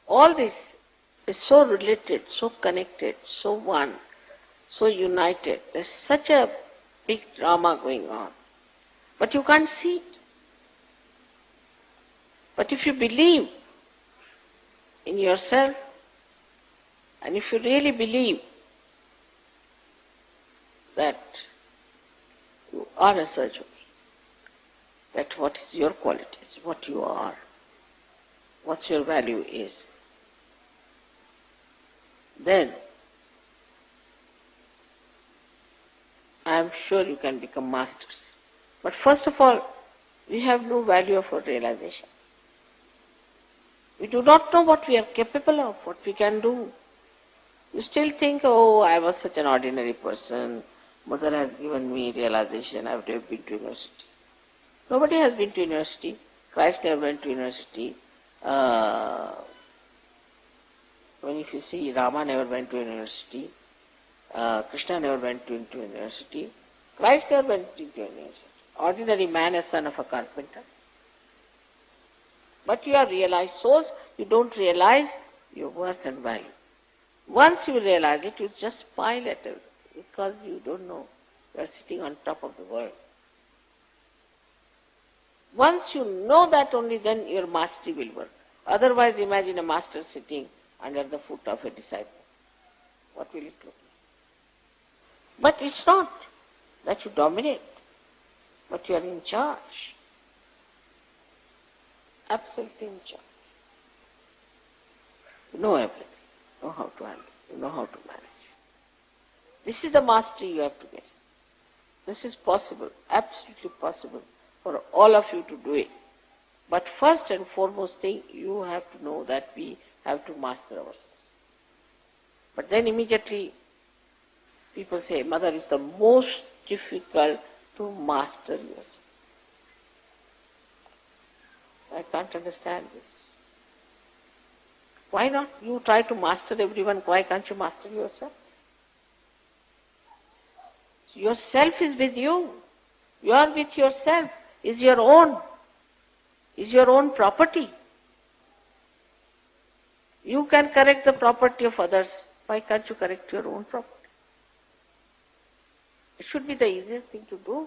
All this is so related, so connected, so one, so united. There's such a big drama going on. but you can't see it. But if you believe in yourself, and if you really believe that you are a Sahaja, that what is your qualities, what you are, what your value is, then I am sure you can become masters. But first of all, we have no value of our realization. We do not know what we are capable of, what we can do. You still think, oh, I was such an ordinary person, Mother has given me realization, I have never been to university. Nobody has been to university. Christ never went to university. If you see, Rama never went to university. Krishna never went to university. Christ never went into university. Ordinary man, a son of a carpenter. But you are realized souls, you don't realize your worth and value. Once you realize it, you just smile at it because you don't know you are sitting on top of the world. Once you know that, only then your mastery will work. Otherwise, imagine a master sitting under the foot of a disciple. What will it look like? But it's not that you dominate, but you are in charge. Absolutely in charge. You know everything. You know how to handle. You know how to manage. This is the mastery you have to get. This is possible, absolutely possible for all of you to do it. But first and foremost thing, you have to know that we have to master ourselves. But then immediately people say, Mother, it's the most difficult to master yourself. I can't understand this. Why not? You try to master everyone, why can't you master yourself? Yourself is with you. You are with yourself. Is your own. Is your own property. You can correct the property of others. Why can't you correct your own property? It should be the easiest thing to do.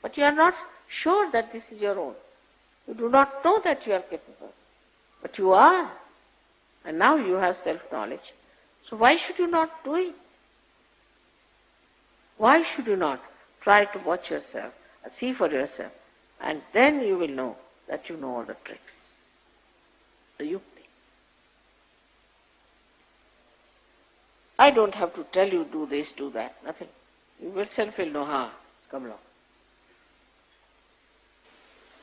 But you are not sure that this is your own. You do not know that you are capable. But you are. And now you have self-knowledge. So why should you not do it? Why should you not try to watch yourself, see for yourself, and then you will know that you know all the tricks, the yukti. I don't have to tell you do this, do that, nothing. You yourself will know, come along.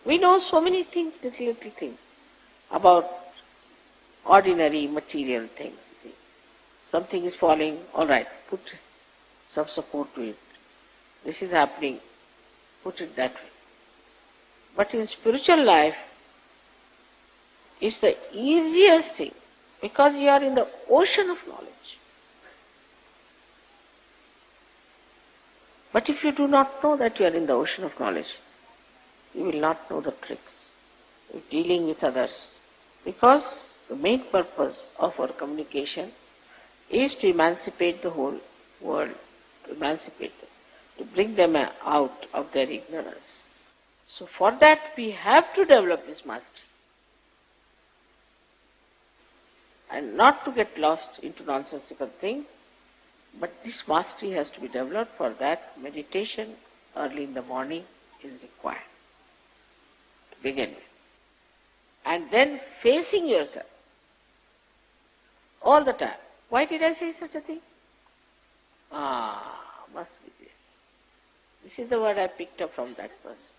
We know so many things, little things, about ordinary material things. See, something is falling, all right, put some support to it. This is happening, put it that way. But in spiritual life, it's the easiest thing because you are in the ocean of knowledge. But if you do not know that you are in the ocean of knowledge, you will not know the tricks of dealing with others. Because the main purpose of our communication is to emancipate the whole world, to emancipate them, to bring them out of their ignorance. So for that we have to develop this mastery. And not to get lost into nonsensical things, but this mastery has to be developed. For that, meditation early in the morning is required to begin with. And then facing yourself all the time. Why did I say such a thing? Must be this. This is the word I picked up from that person.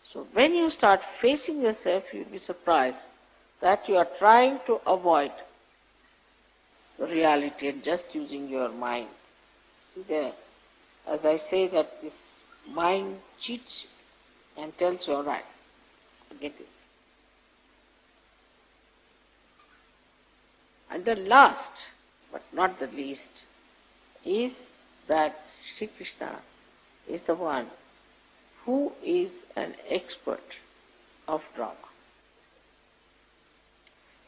So when you start facing yourself, you will be surprised that you are trying to avoid the reality and just using your mind. See there, as I say that this mind cheats you and tells you, all right, forget it. And the last, but not the least, is that Shri Krishna is the one who is an expert of drama.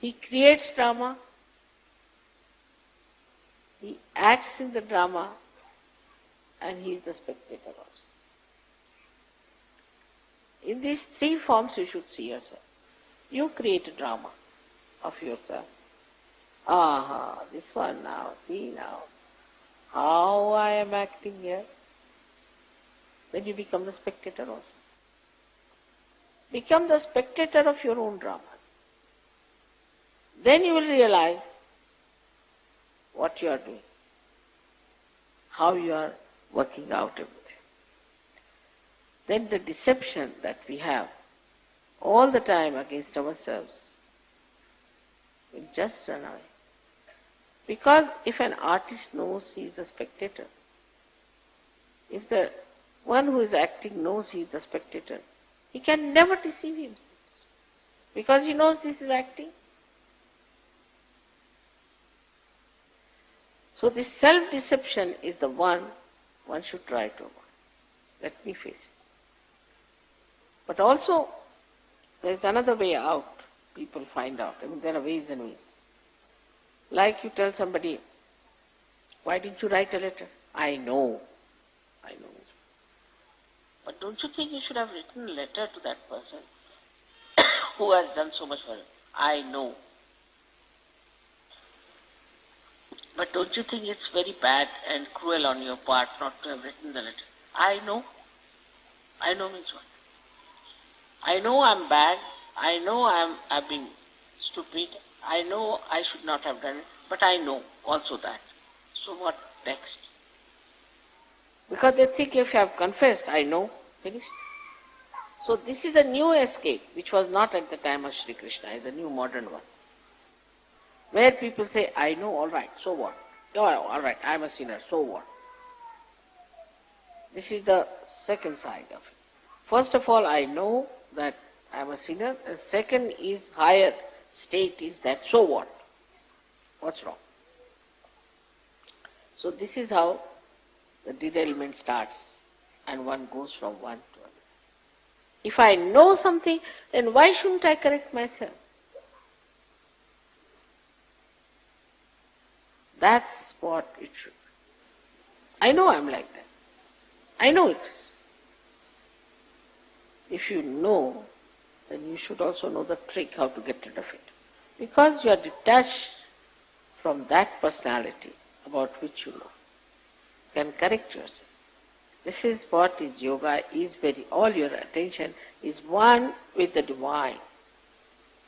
He creates drama, he acts in the drama, and he is the spectator also. In these three forms you should see yourself. You create a drama of yourself. Aha, this one now, see now, how I am acting here. Then you become the spectator also. Become the spectator of your own dramas. Then you will realize what you are doing, how you are working out everything. Then the deception that we have all the time against ourselves will just run away. Because if an artist knows he is the spectator, if the one who is acting knows he is the spectator, he can never deceive himself. Because he knows this is acting. So this self-deception is the one should try to avoid. Let me face it. But also, there is another way out. People find out. I mean, there are ways and ways. Like you tell somebody, why didn't you write a letter? I know. But don't you think you should have written a letter to that person who has done so much for you? I know. But don't you think it's very bad and cruel on your part not to have written the letter? I know. I know means what? I know I'm bad. I know I've been stupid. I know I should not have done it. But I know also that. So what next? Because they think if you have confessed, I know, finished. So this is a new escape, which was not at the time of Shri Krishna. It's a new modern one. Where people say, I know, all right, so what? Oh, all right, I'm a sinner, so what? This is the second side of it. First of all, I know that I'm a sinner, and second is higher state is that, so what? What's wrong? So this is how the derailment starts, and one goes from one to another. If I know something, then why shouldn't I correct myself? That's what it should be. I know I'm like that. I know it is. If you know, then you should also know the trick how to get rid of it. Because you are detached from that personality about which you know. You can correct yourself. This is what is yoga, all your attention is one with the divine.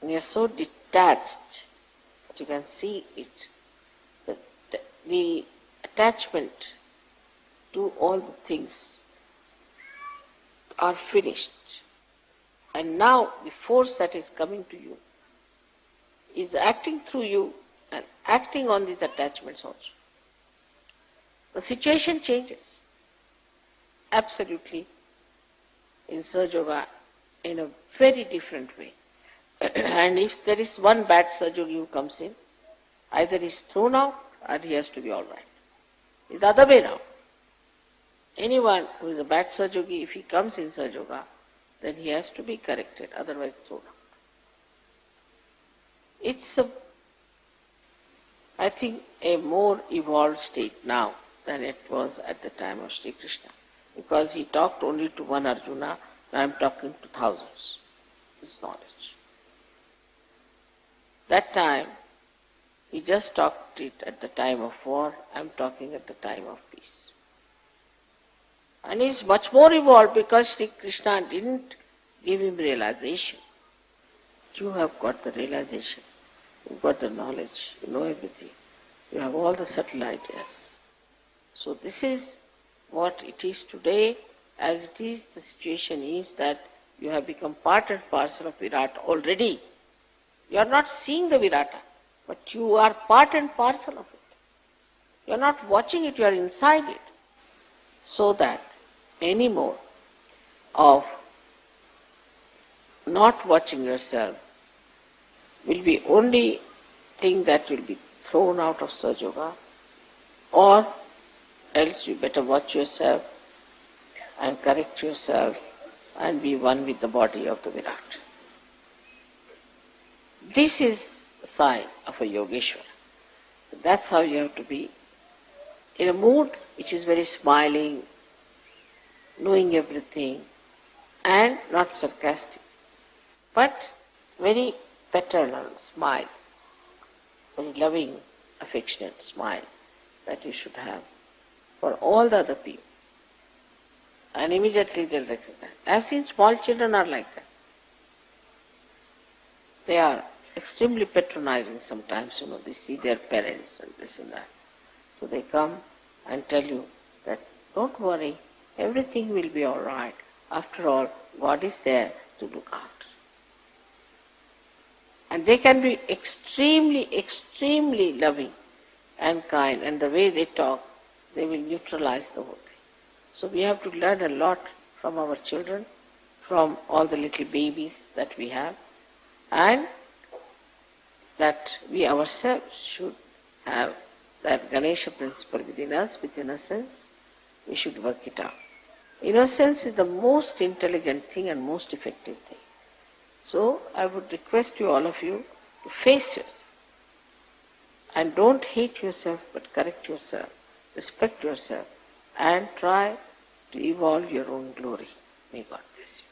And you are so detached that you can see it. The attachment to all the things are finished. And now the force that is coming to you is acting through you and acting on these attachments also. The situation changes absolutely in Sahaja Yoga in a very different way. And if there is one bad Sahaja Yogi who comes in, either he is thrown out or he has to be all right. It's the other way now. Anyone who is a bad Sahaja Yogi, if he comes in Sahaja Yoga, then he has to be corrected, otherwise thrown out. It's I think a more evolved state now than it was at the time of Shri Krishna. Because he talked only to one Arjuna, now I am talking to thousands. This knowledge. That time, he just talked it at the time of war, I am talking at the time of peace. And he is much more evolved because Shri Krishna didn't give him realization. You have got the realization, you've got the knowledge, you know everything, you have all the subtle ideas. So this is what it is today, as it is, the situation is that you have become part and parcel of Virata already. You are not seeing the Virata, but you are part and parcel of it. You are not watching it, you are inside it. So that any more of not watching yourself will be only thing that will be thrown out of Sahaja Yoga, or else you better watch yourself and correct yourself and be one with the body of the Virat. This is a sign of a Yogeshwara. That's how you have to be, in a mood which is very smiling, knowing everything, and not sarcastic, but very paternal smile, very loving, affectionate smile that you should have for all the other people. And immediately they'll recognize. I have seen small children are like that. They are extremely patronizing sometimes, they see their parents and this and that. So they come and tell you that, don't worry, everything will be all right. After all, God is there to look after. And they can be extremely, extremely loving and kind, and the way they talk, they will neutralize the whole thing. So we have to learn a lot from our children, from all the little babies that we have, and that we ourselves should have that Ganesha principle within us, with innocence. We should work it out. Innocence is the most intelligent thing and most effective thing. So I would request you, all of you, to face yourself. And don't hate yourself, but correct yourself, respect yourself, and try to evolve your own glory. May God bless you.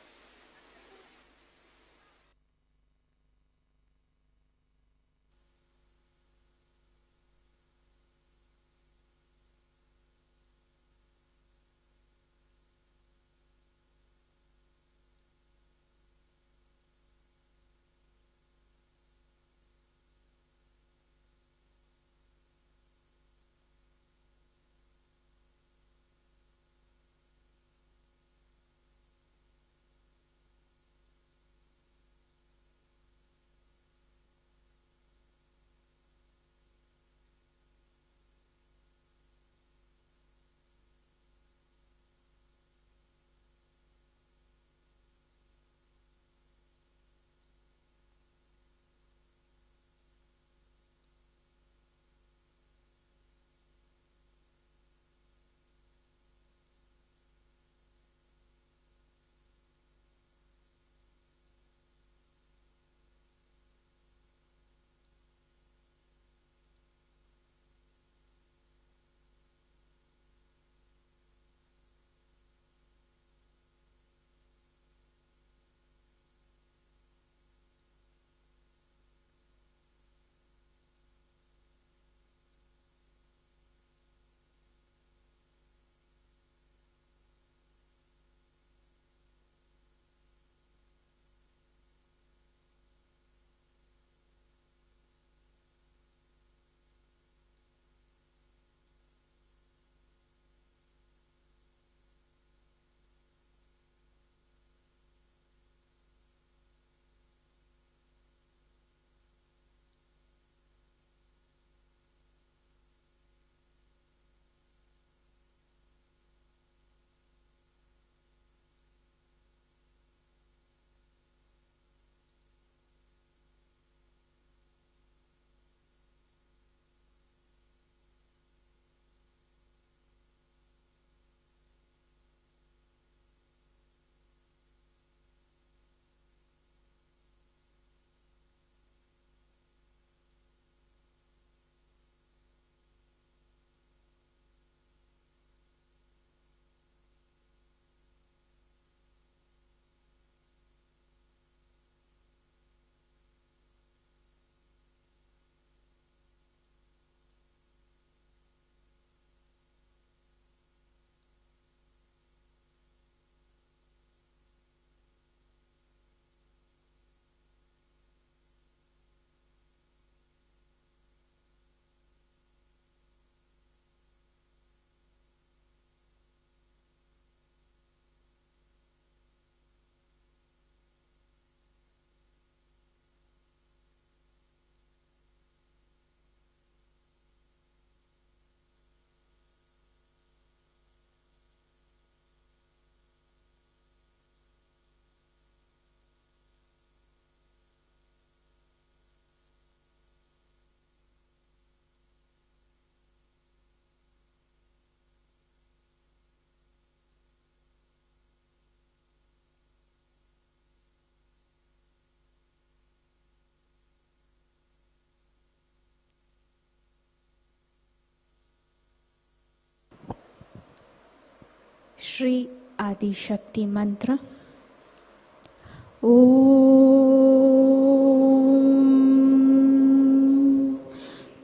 Shri आदि शक्ति मंत्र।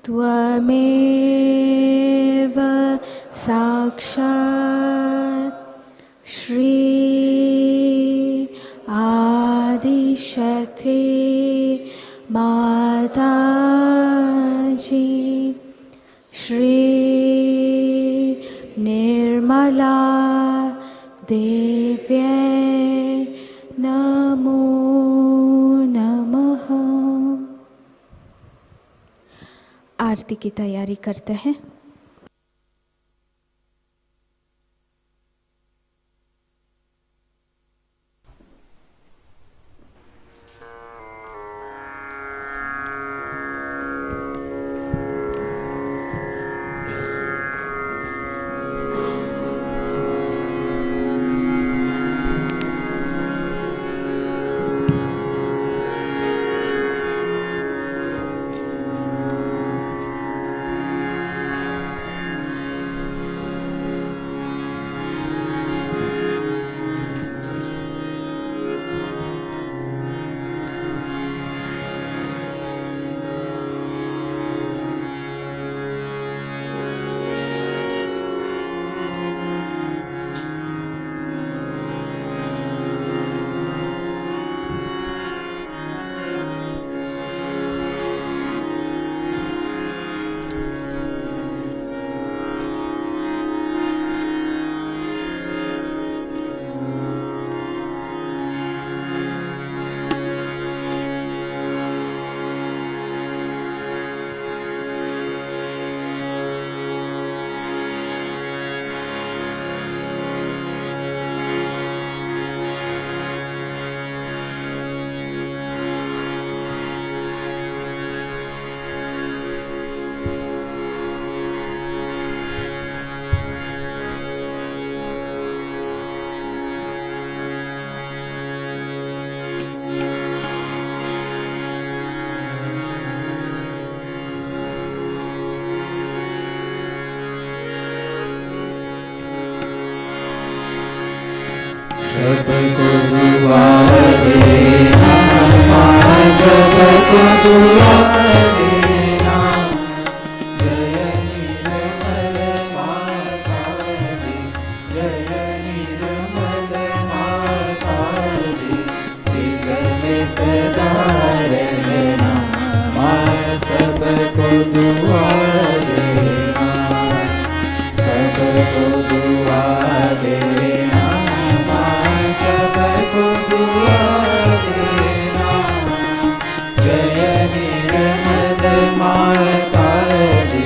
त्वमेव साक्षात् श्री आदिशक्ति माताजी श्री निर्मला देव्यै नमो नमः। आरती की तैयारी करते हैं। सबको दुआ देना, सबको दुआ देना। जय निर्मल माताजी, जय निर्मल माताजी, दिल में सदा रहना। माँ सबको दुआ देना, सबको दुआ देना। सबको दुआ देना। जय निर्मल माताजी,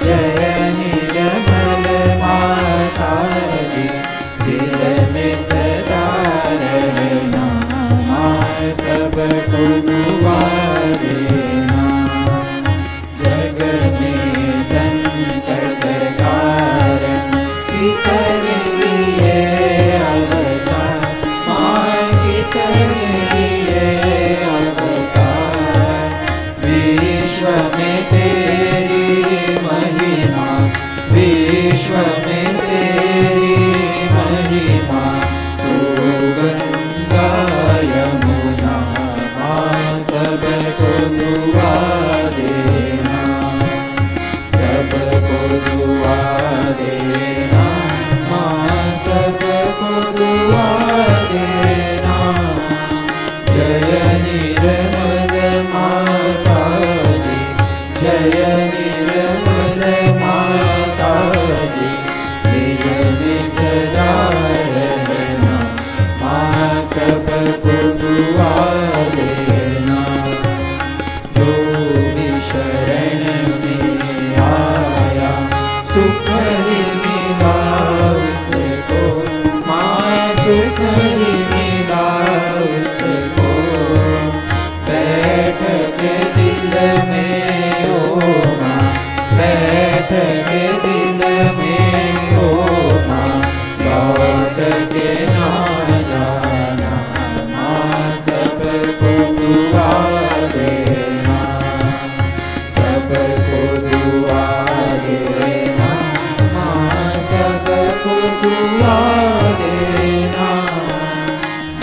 जय निर्मल माताजी, दिल में सदा रहना। माँ सबको दुआ देना। जग में संकट कारण कितने विश्व में तेरी महिमा, तू गंगा यमुना। माँ सबको दुआ देना, सबको दुआ देना। माँ सबको दुआ देना। जय निर्मल माताजी, जय निर्मल माताजी, दिल में सदा रहना। माँ सबको दुआ देना। जो भी शरण में आया सुख मिला उसको। माँ सुख मिला उसको। बैठ के दिल में ओ माँ, बैठ के दिल में ओ माँ, लौट के ना जाना। माँ सबको दुआ देना, सबको दुआ देना। माँ सबको दुआ देना।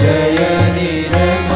जय निर्मल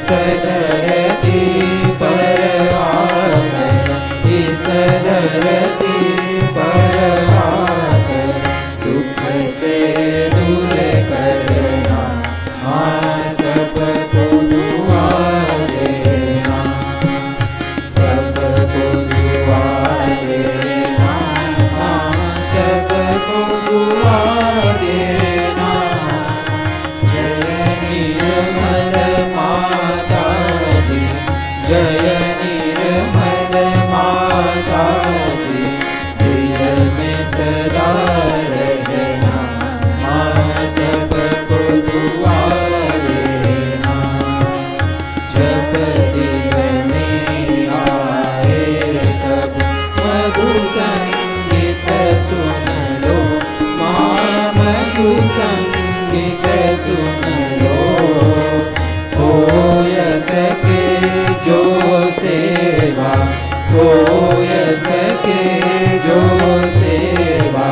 धरती पर आकर, इस धरती पर आकर दुख से दूर करना, हाँ सबको दुआ देना, सबको दुआ देना, हाँ सबको दुआ देना। जय निर्मल माता जी, जय निर्मल माता जी, दिल में सदा रहना, हाँ सबको दुआ देना। जब दिल में आए तब मधु संगीत सुन लो, माँ मधु संगीत सुन लो। हो सके जो सेवा, हो सके जो सेवा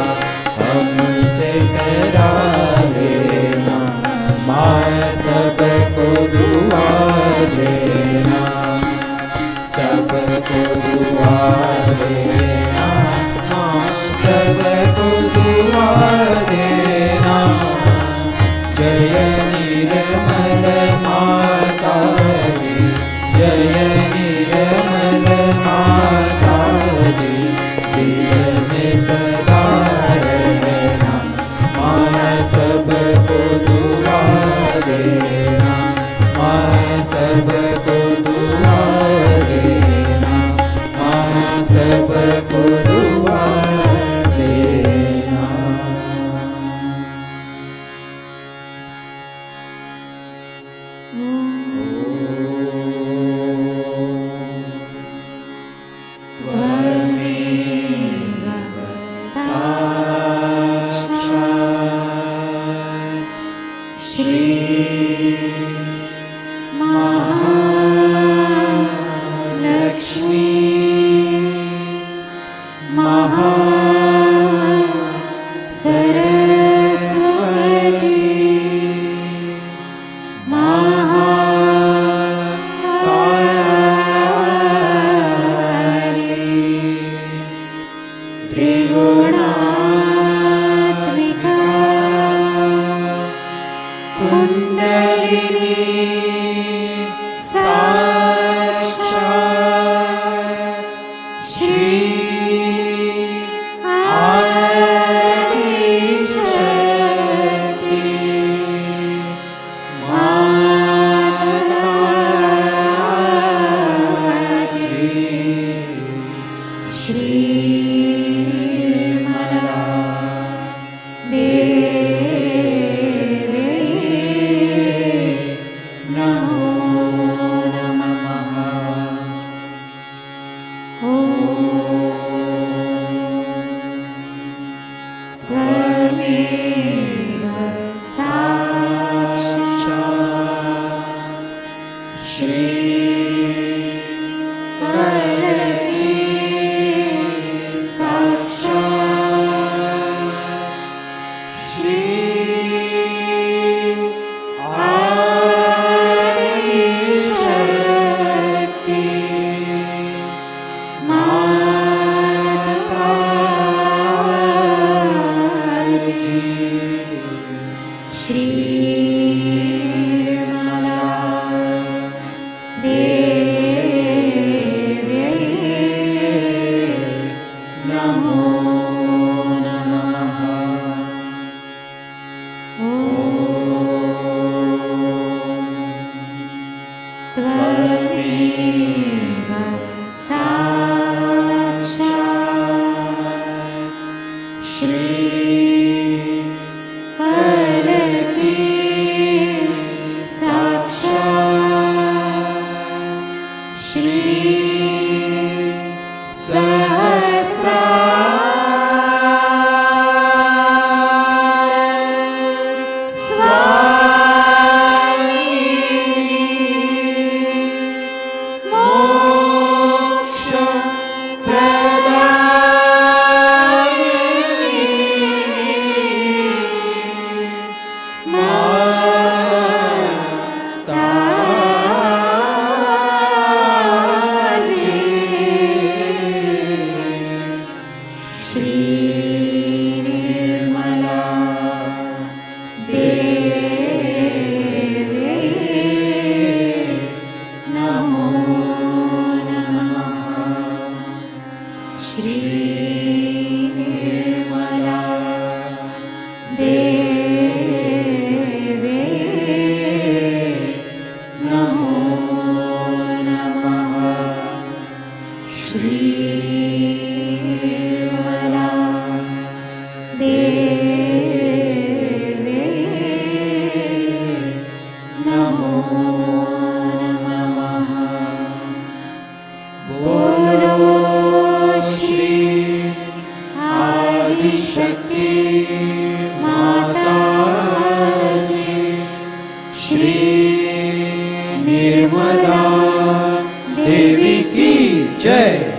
हमसे करा लेना, माँ सबको दुआ देना, सबको दुआ देना, माँ सबको दुआ देना। जय निर्मल माता जी, जय निर्मल माता जी, दिल में सदा रहना, माँ सबको दुआ देना, माँ सबको दुआ देना, माँ सबको दुआ देना। नमो नमः। बोलो श्री आदिशक्ति माता जी, श्री निर्मला देवी की जय।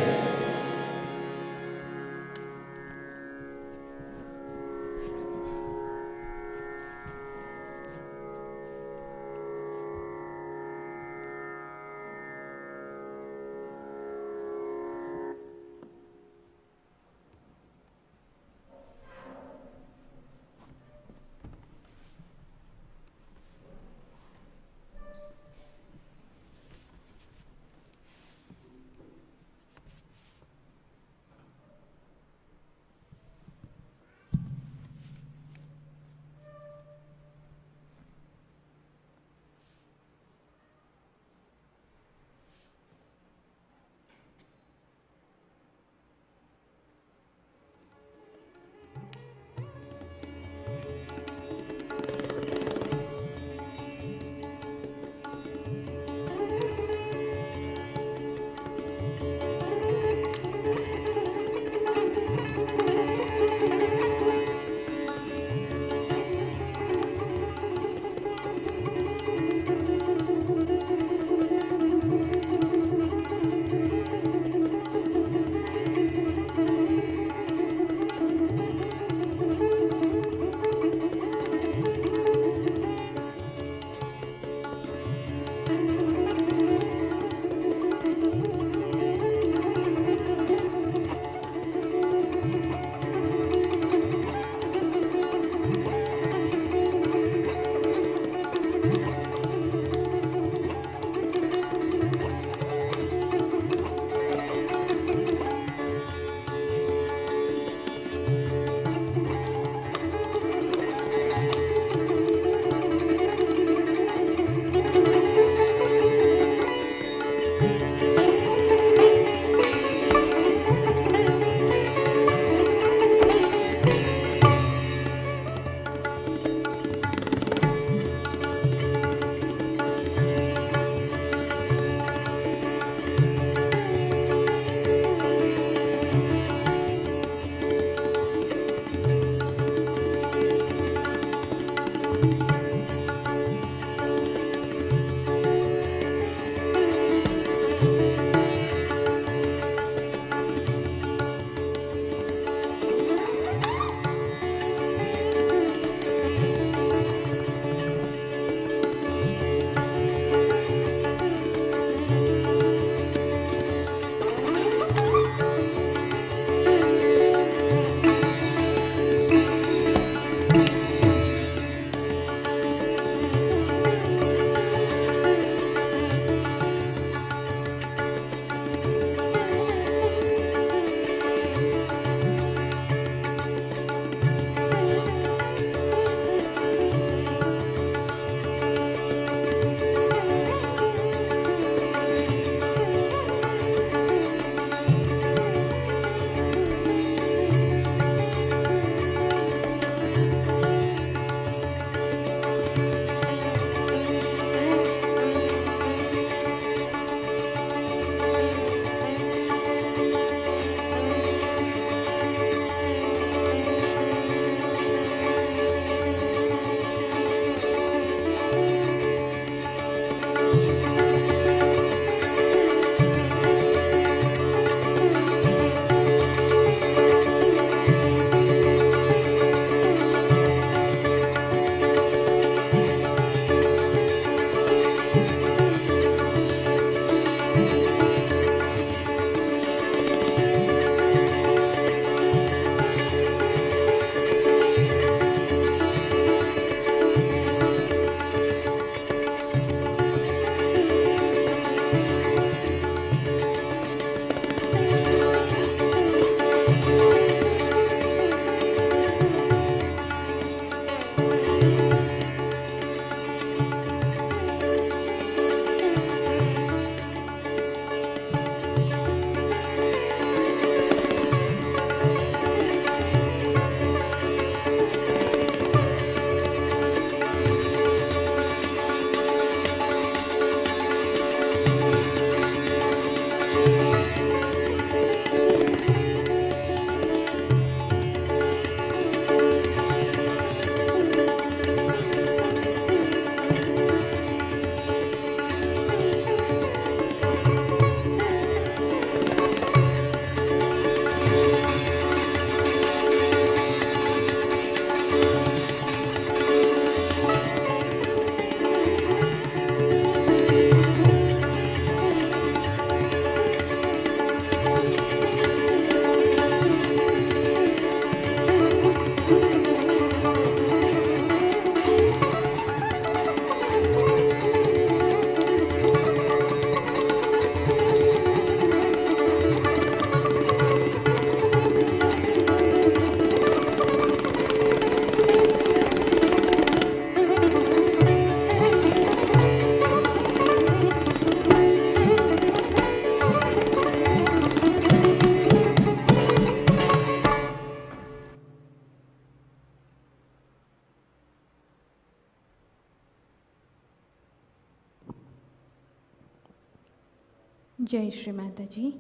जय श्री माताजी।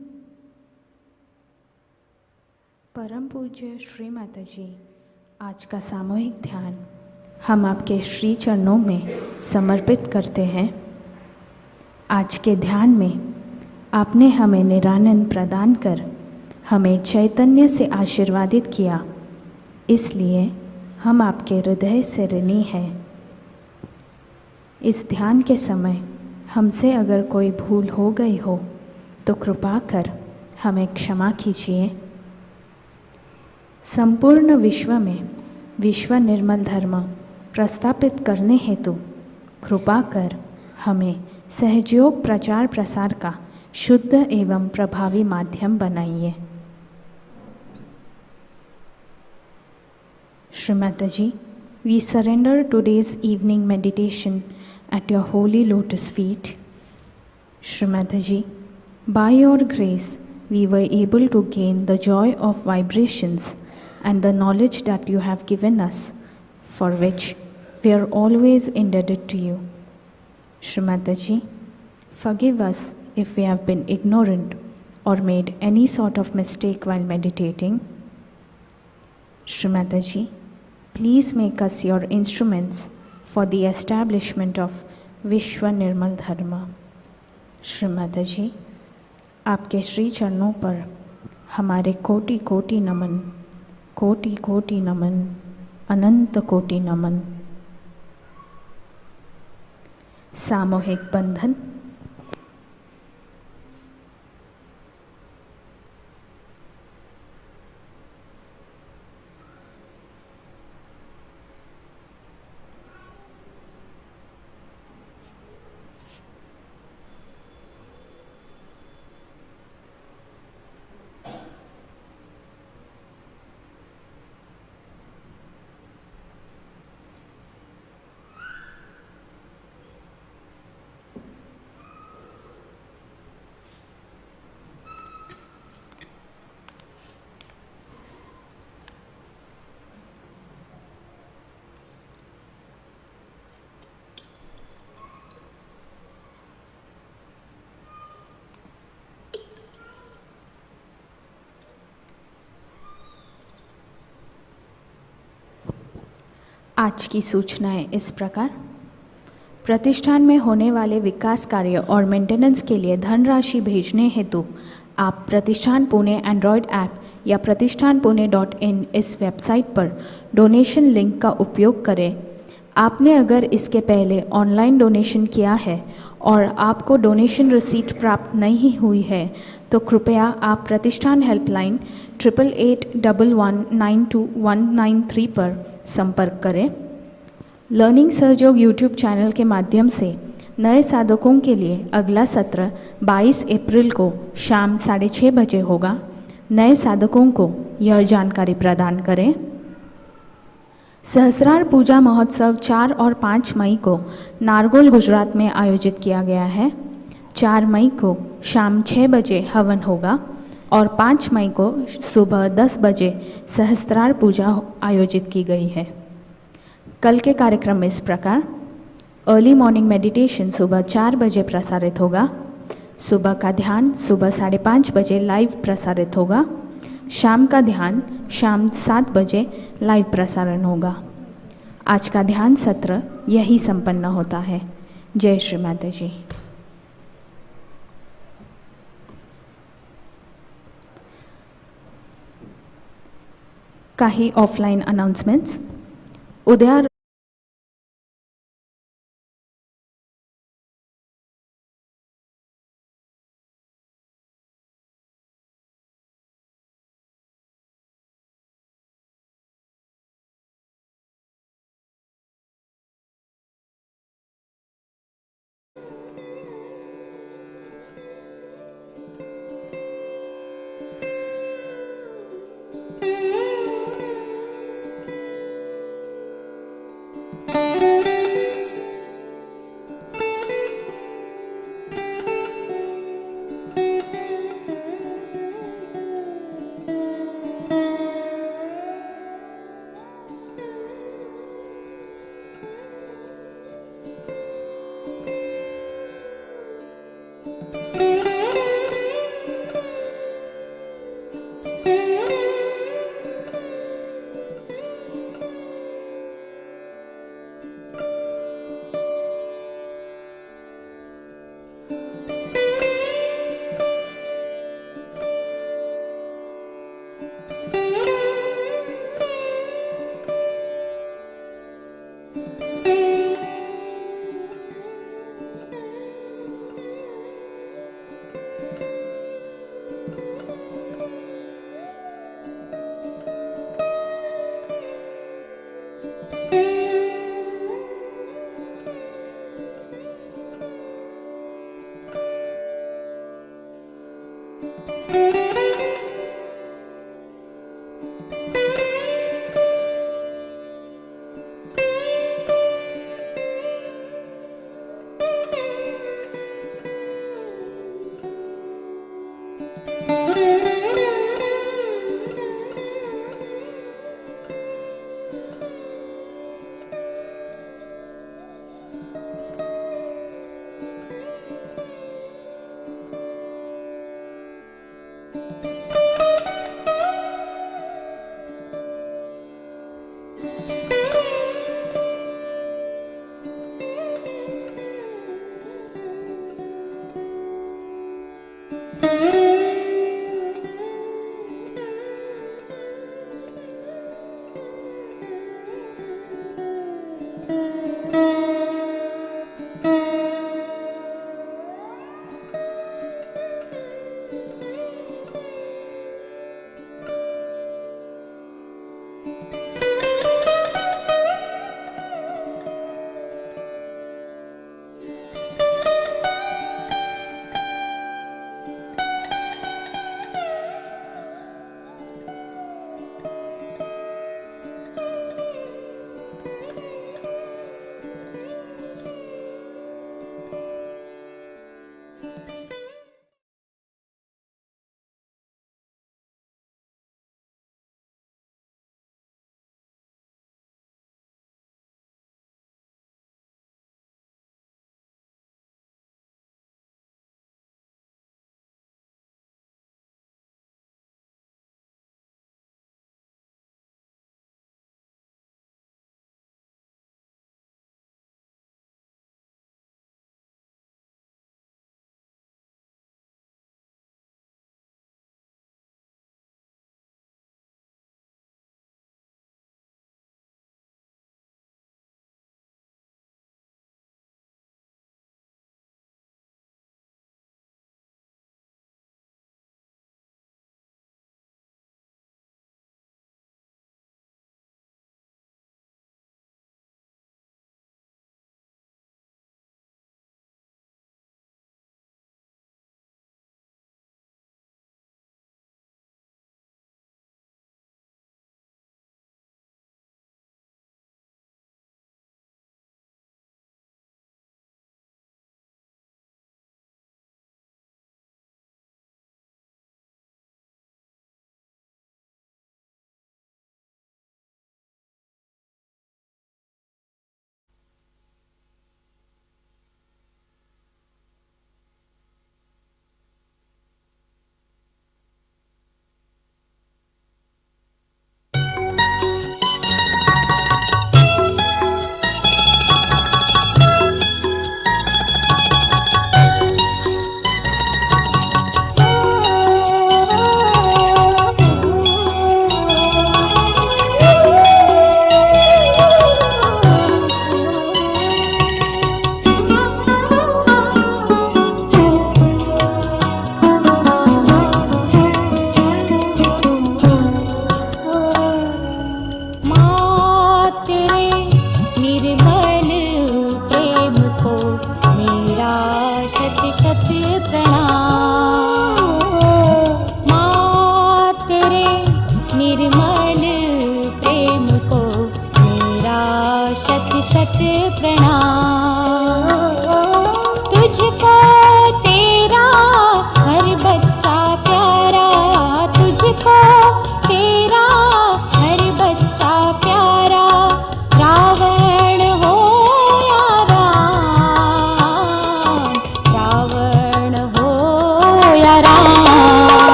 परम पूज्य श्री माताजी, आज का सामूहिक ध्यान हम आपके श्री चरणों में समर्पित करते हैं। आज के ध्यान में आपने हमें निरानंद प्रदान कर हमें चैतन्य से आशीर्वादित किया, इसलिए हम आपके हृदय से ऋणी हैं। इस ध्यान के समय हमसे अगर कोई भूल हो गई हो तो कृपा कर हमें क्षमा कीजिए। संपूर्ण विश्व में विश्व निर्मल धर्म प्रस्थापित करने हेतु कृपा कर हमें सहयोग प्रचार प्रसार का शुद्ध एवं प्रभावी माध्यम बनाइए। Shri Mataji, we surrender today's evening meditation at your holy lotus feet. Shri Mataji, by your grace, we were able to gain the joy of vibrations and the knowledge that you have given us, for which we are always indebted to you. Shri Mataji, forgive us if we have been ignorant or made any sort of mistake while meditating. Shri Mataji, please make us your instruments for the establishment of Vishwa Nirmal Dharma. Shri Mataji, आपके श्री चरणों पर हमारे कोटि कोटि नमन, कोटि कोटि नमन, अनंत कोटि नमन। सामूहिक बंधन। आज की सूचनाएं इस प्रकार। प्रतिष्ठान में होने वाले विकास कार्य और मेंटेनेंस के लिए धनराशि भेजने हेतु आप प्रतिष्ठान पुणे एंड्रॉयड ऐप या pratishthanpune.in इस वेबसाइट पर डोनेशन लिंक का उपयोग करें। आपने अगर इसके पहले ऑनलाइन डोनेशन किया है और आपको डोनेशन रिसीट प्राप्त नहीं हुई है तो कृपया आप प्रतिष्ठान हेल्पलाइन 8881192193 पर संपर्क करें। लर्निंग सहयोग यूट्यूब चैनल के माध्यम से नए साधकों के लिए अगला सत्र 22 अप्रैल को शाम 6:30 बजे होगा। नए साधकों को यह जानकारी प्रदान करें। सहस्रार पूजा महोत्सव 4 और 5 मई को नारगोल गुजरात में आयोजित किया गया है। 4 मई को शाम 6 बजे हवन होगा और 5 मई को सुबह 10 बजे सहस्त्रार पूजा आयोजित की गई है। कल के कार्यक्रम इस प्रकार। अर्ली मॉर्निंग मेडिटेशन सुबह 4 बजे प्रसारित होगा। सुबह का ध्यान सुबह 5:30 बजे लाइव प्रसारित होगा। शाम का ध्यान शाम 7 बजे लाइव प्रसारण होगा। आज का ध्यान सत्र यही संपन्न होता है। जय श्री माताजी। काही ऑफलाइन अनाउन्समेंट्स। उद्या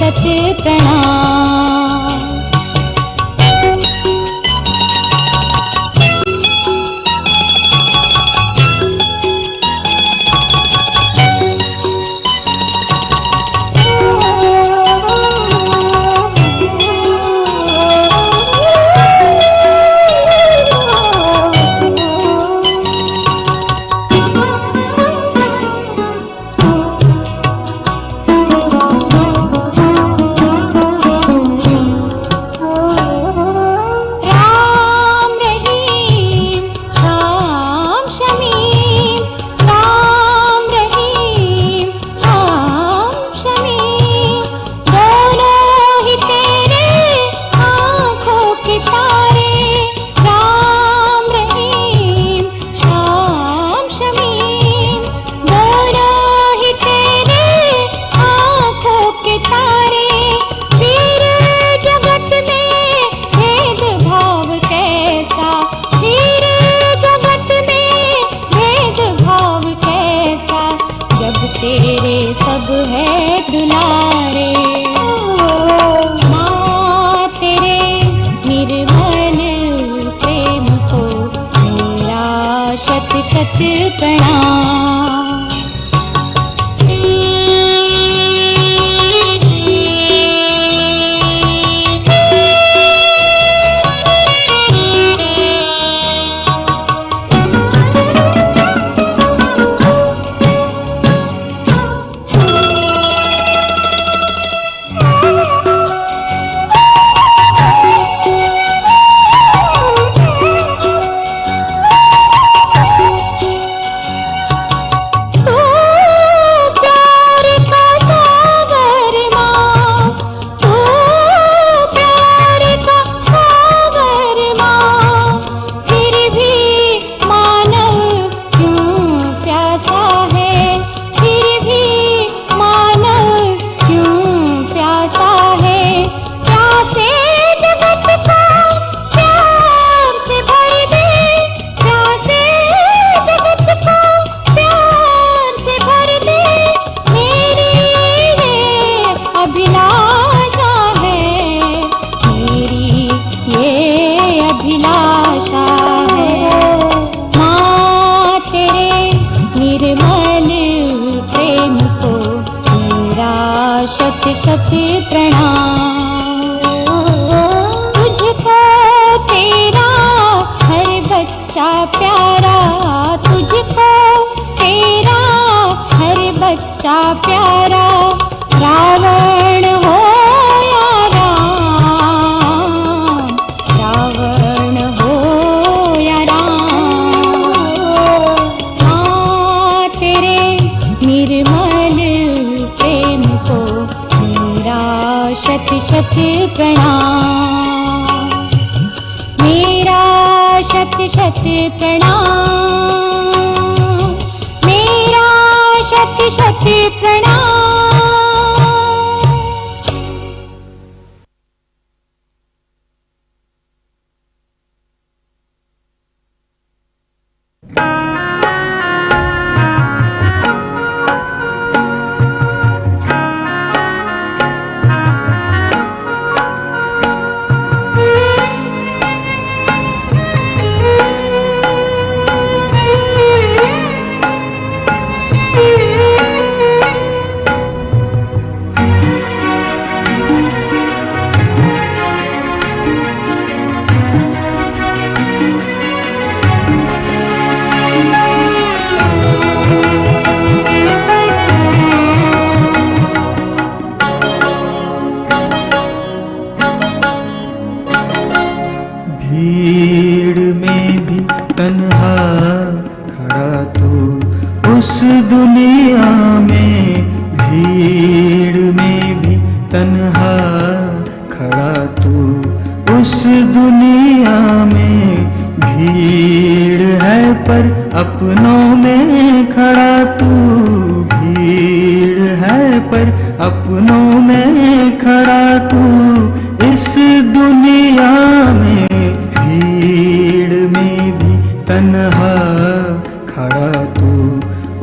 शत प्रणाम।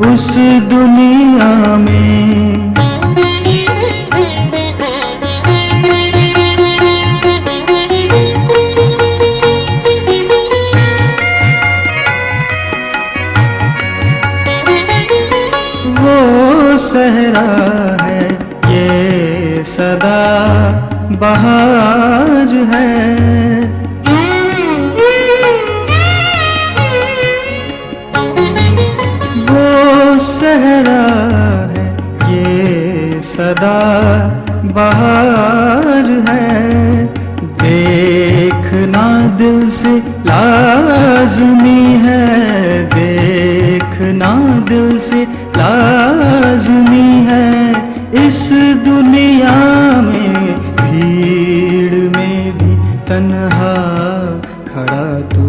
उस दुनिया में सहरा है ये सदा बहार है। वो सहरा है ये सदा बहार है। देखना दिल से लाज़मी है, देखना दिल से लाज़मी है। इस दुनिया में भीड़ में भी तन्हा खड़ा तू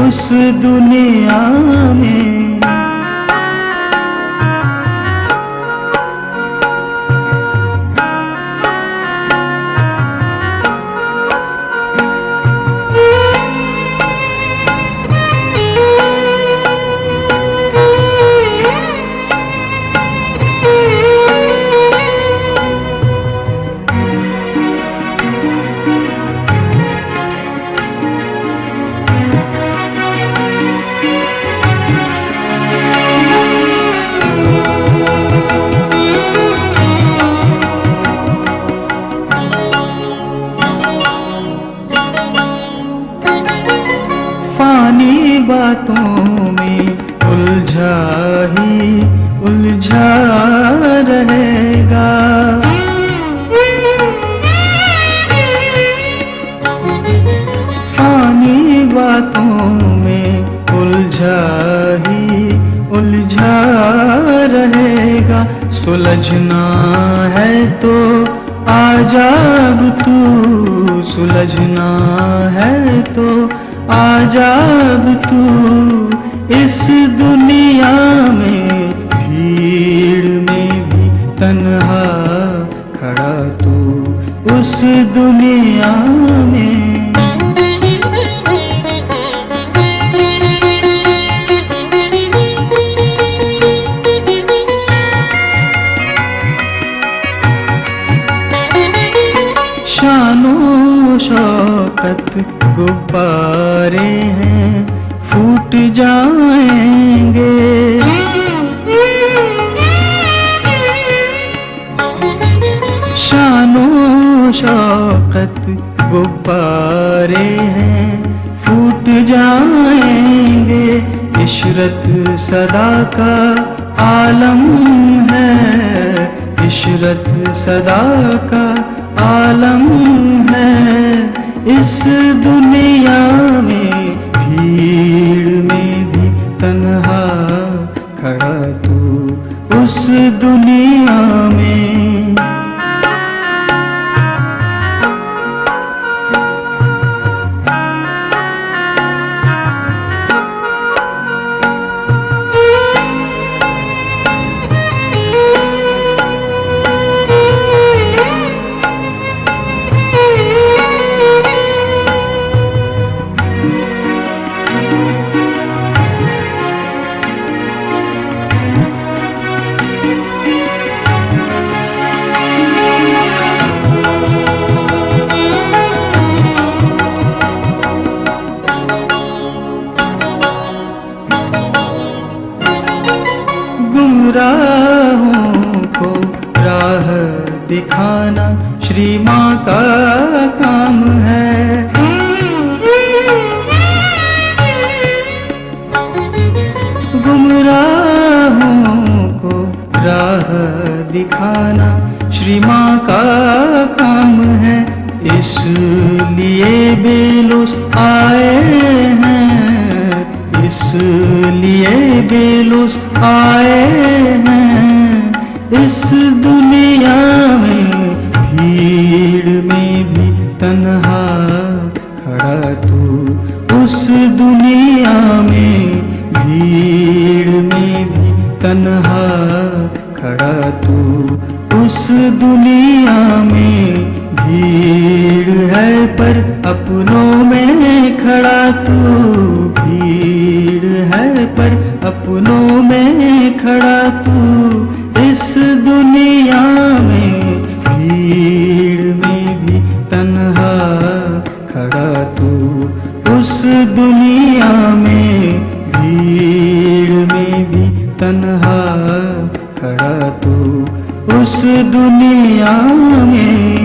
उस दुनिया में। बातों में उलझा ही उलझा रहेगा। फानी बातों में उलझा ही उलझा रहेगा। सुलझना है तो आजा अब तू, सुलझना है तो आजा अब तू। इस दुनिया में भीड़ में भी तन्हा खड़ा तू उस दुनिया में। शानो शौकत गुब्बारे हैं फूट जाएंगे। शानो शौकत गुब्बारे हैं फूट जाएंगे। इशरत सदा का आलम है, इशरत सदा का आलम है। इस दुनिया में भीड़ में भी तन्हा खड़ा तू उस दुनिया में। गुमराहों को राह दिखाना श्री माँ का काम है। गुमराहों को राह दिखाना श्री माँ का काम है। इसलिए बेलोस आए हैं, इसलिए बेलोस आए हैं। इस दुनिया में भीड़ में भी तन्हा खड़ा तू उस दुनिया में। भीड़ में भी तन्हा खड़ा तू उस दुनिया में। भीड़ है पर अपनों में खड़ा तू, भीड़ है पर अपनों में खड़ा तू इस दुनिया में। भीड़ में भी तन्हा खड़ा तू उस दुनिया में। भीड़ में भी तन्हा खड़ा तू उस दुनिया में।